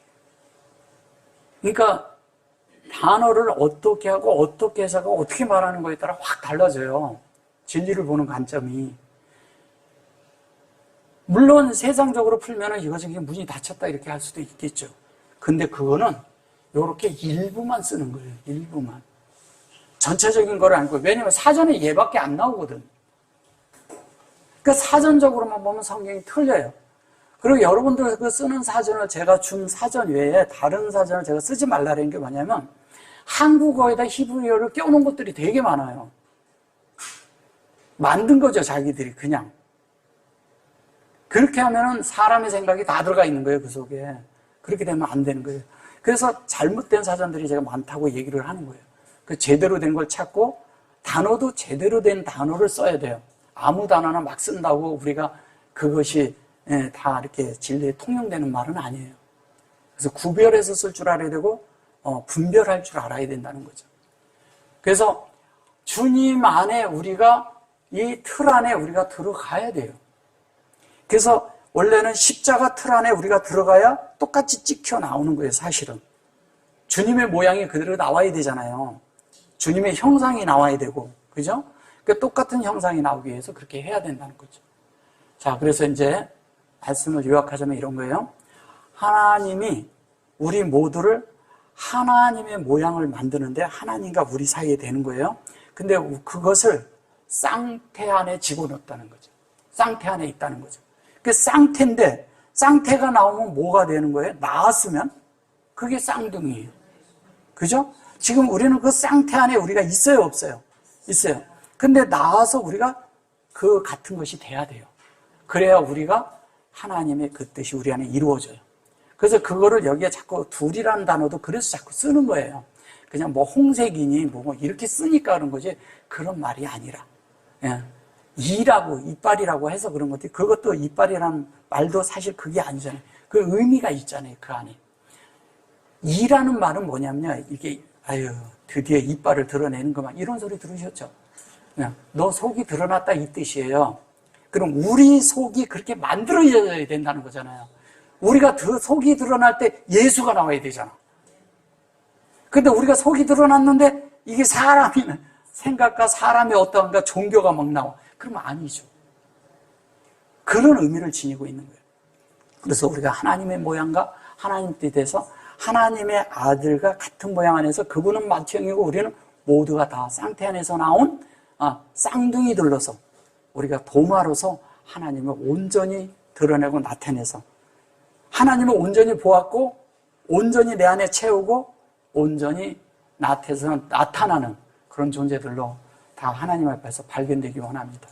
그러니까 단어를 어떻게 하고 어떻게 해석하고 어떻게 말하는 거에 따라 확 달라져요. 진리를 보는 관점이. 물론 세상적으로 풀면은 이것은 문이 닫혔다 이렇게 할 수도 있겠죠. 근데 그거는 이렇게 일부만 쓰는 거예요. 일부만. 전체적인 걸 아니고. 왜냐면 사전에 얘밖에 안 나오거든. 그러니까 사전적으로만 보면 성경이 틀려요. 그리고 여러분들 그 쓰는 사전을 제가 준 사전 외에 다른 사전을 제가 쓰지 말라는 게 뭐냐면 한국어에다 히브리어를 껴놓은 것들이 되게 많아요. 만든 거죠, 자기들이 그냥. 그렇게 하면은 사람의 생각이 다 들어가 있는 거예요, 그 속에. 그렇게 되면 안 되는 거예요. 그래서 잘못된 사전들이 제가 많다고 얘기를 하는 거예요. 그 제대로 된 걸 찾고 단어도 제대로 된 단어를 써야 돼요. 아무 단어나 막 쓴다고 우리가 그것이 다 이렇게 진리에 통용되는 말은 아니에요. 그래서 구별해서 쓸 줄 알아야 되고 분별할 줄 알아야 된다는 거죠. 그래서 주님 안에 우리가 이 틀 안에 우리가 들어가야 돼요. 그래서 원래는 십자가 틀 안에 우리가 들어가야 똑같이 찍혀 나오는 거예요, 사실은. 주님의 모양이 그대로 나와야 되잖아요. 주님의 형상이 나와야 되고, 그죠? 그러니까 똑같은 형상이 나오기 위해서 그렇게 해야 된다는 거죠. 자, 그래서 이제 말씀을 요약하자면 이런 거예요. 하나님이 우리 모두를 하나님의 모양을 만드는데 하나님과 우리 사이에 되는 거예요. 근데 그것을 쌍태 안에 집어넣었다는 거죠. 쌍태 안에 있다는 거죠. 그 쌍태인데 쌍태가 나오면 뭐가 되는 거예요? 나왔으면 그게 쌍둥이에요. 그죠? 지금 우리는 그 쌍태 안에 우리가 있어요, 없어요? 있어요. 근데 나와서 우리가 그 같은 것이 돼야 돼요. 그래야 우리가 하나님의 그 뜻이 우리 안에 이루어져요. 그래서 그거를 여기에 자꾸 둘이라는 단어도 그래서 자꾸 쓰는 거예요. 그냥 뭐 홍색이니 뭐 이렇게 쓰니까 그런 거지 그런 말이 아니라. 예. 이라고 이빨이라고 해서 그런 것들이 그것도 이빨이라는 말도 사실 그게 아니잖아요. 그 의미가 있잖아요, 그 안에. 이라는 말은 뭐냐면요. 이게, 아유, 드디어 이빨을 드러내는구만. 이런 소리 들으셨죠? 그냥, 너 속이 드러났다 이 뜻이에요. 그럼 우리 속이 그렇게 만들어져야 된다는 거잖아요. 우리가 속이 드러날 때 예수가 나와야 되잖아. 근데 우리가 속이 드러났는데 이게 사람이 생각과 사람의 어떠한가 종교가 막 나와. 그러면 아니죠. 그런 의미를 지니고 있는 거예요. 그래서 우리가 하나님의 모양과 하나님 뜻에서 하나님의 아들과 같은 모양 안에서 그분은 맏형이고 우리는 모두가 다 쌍태 안에서 나온 쌍둥이들로서 우리가 도마로서 하나님을 온전히 드러내고 나타내서 하나님을 온전히 보았고 온전히 내 안에 채우고 온전히 나타나는 그런 존재들로 다 하나님 앞에서 발견되기 원합니다.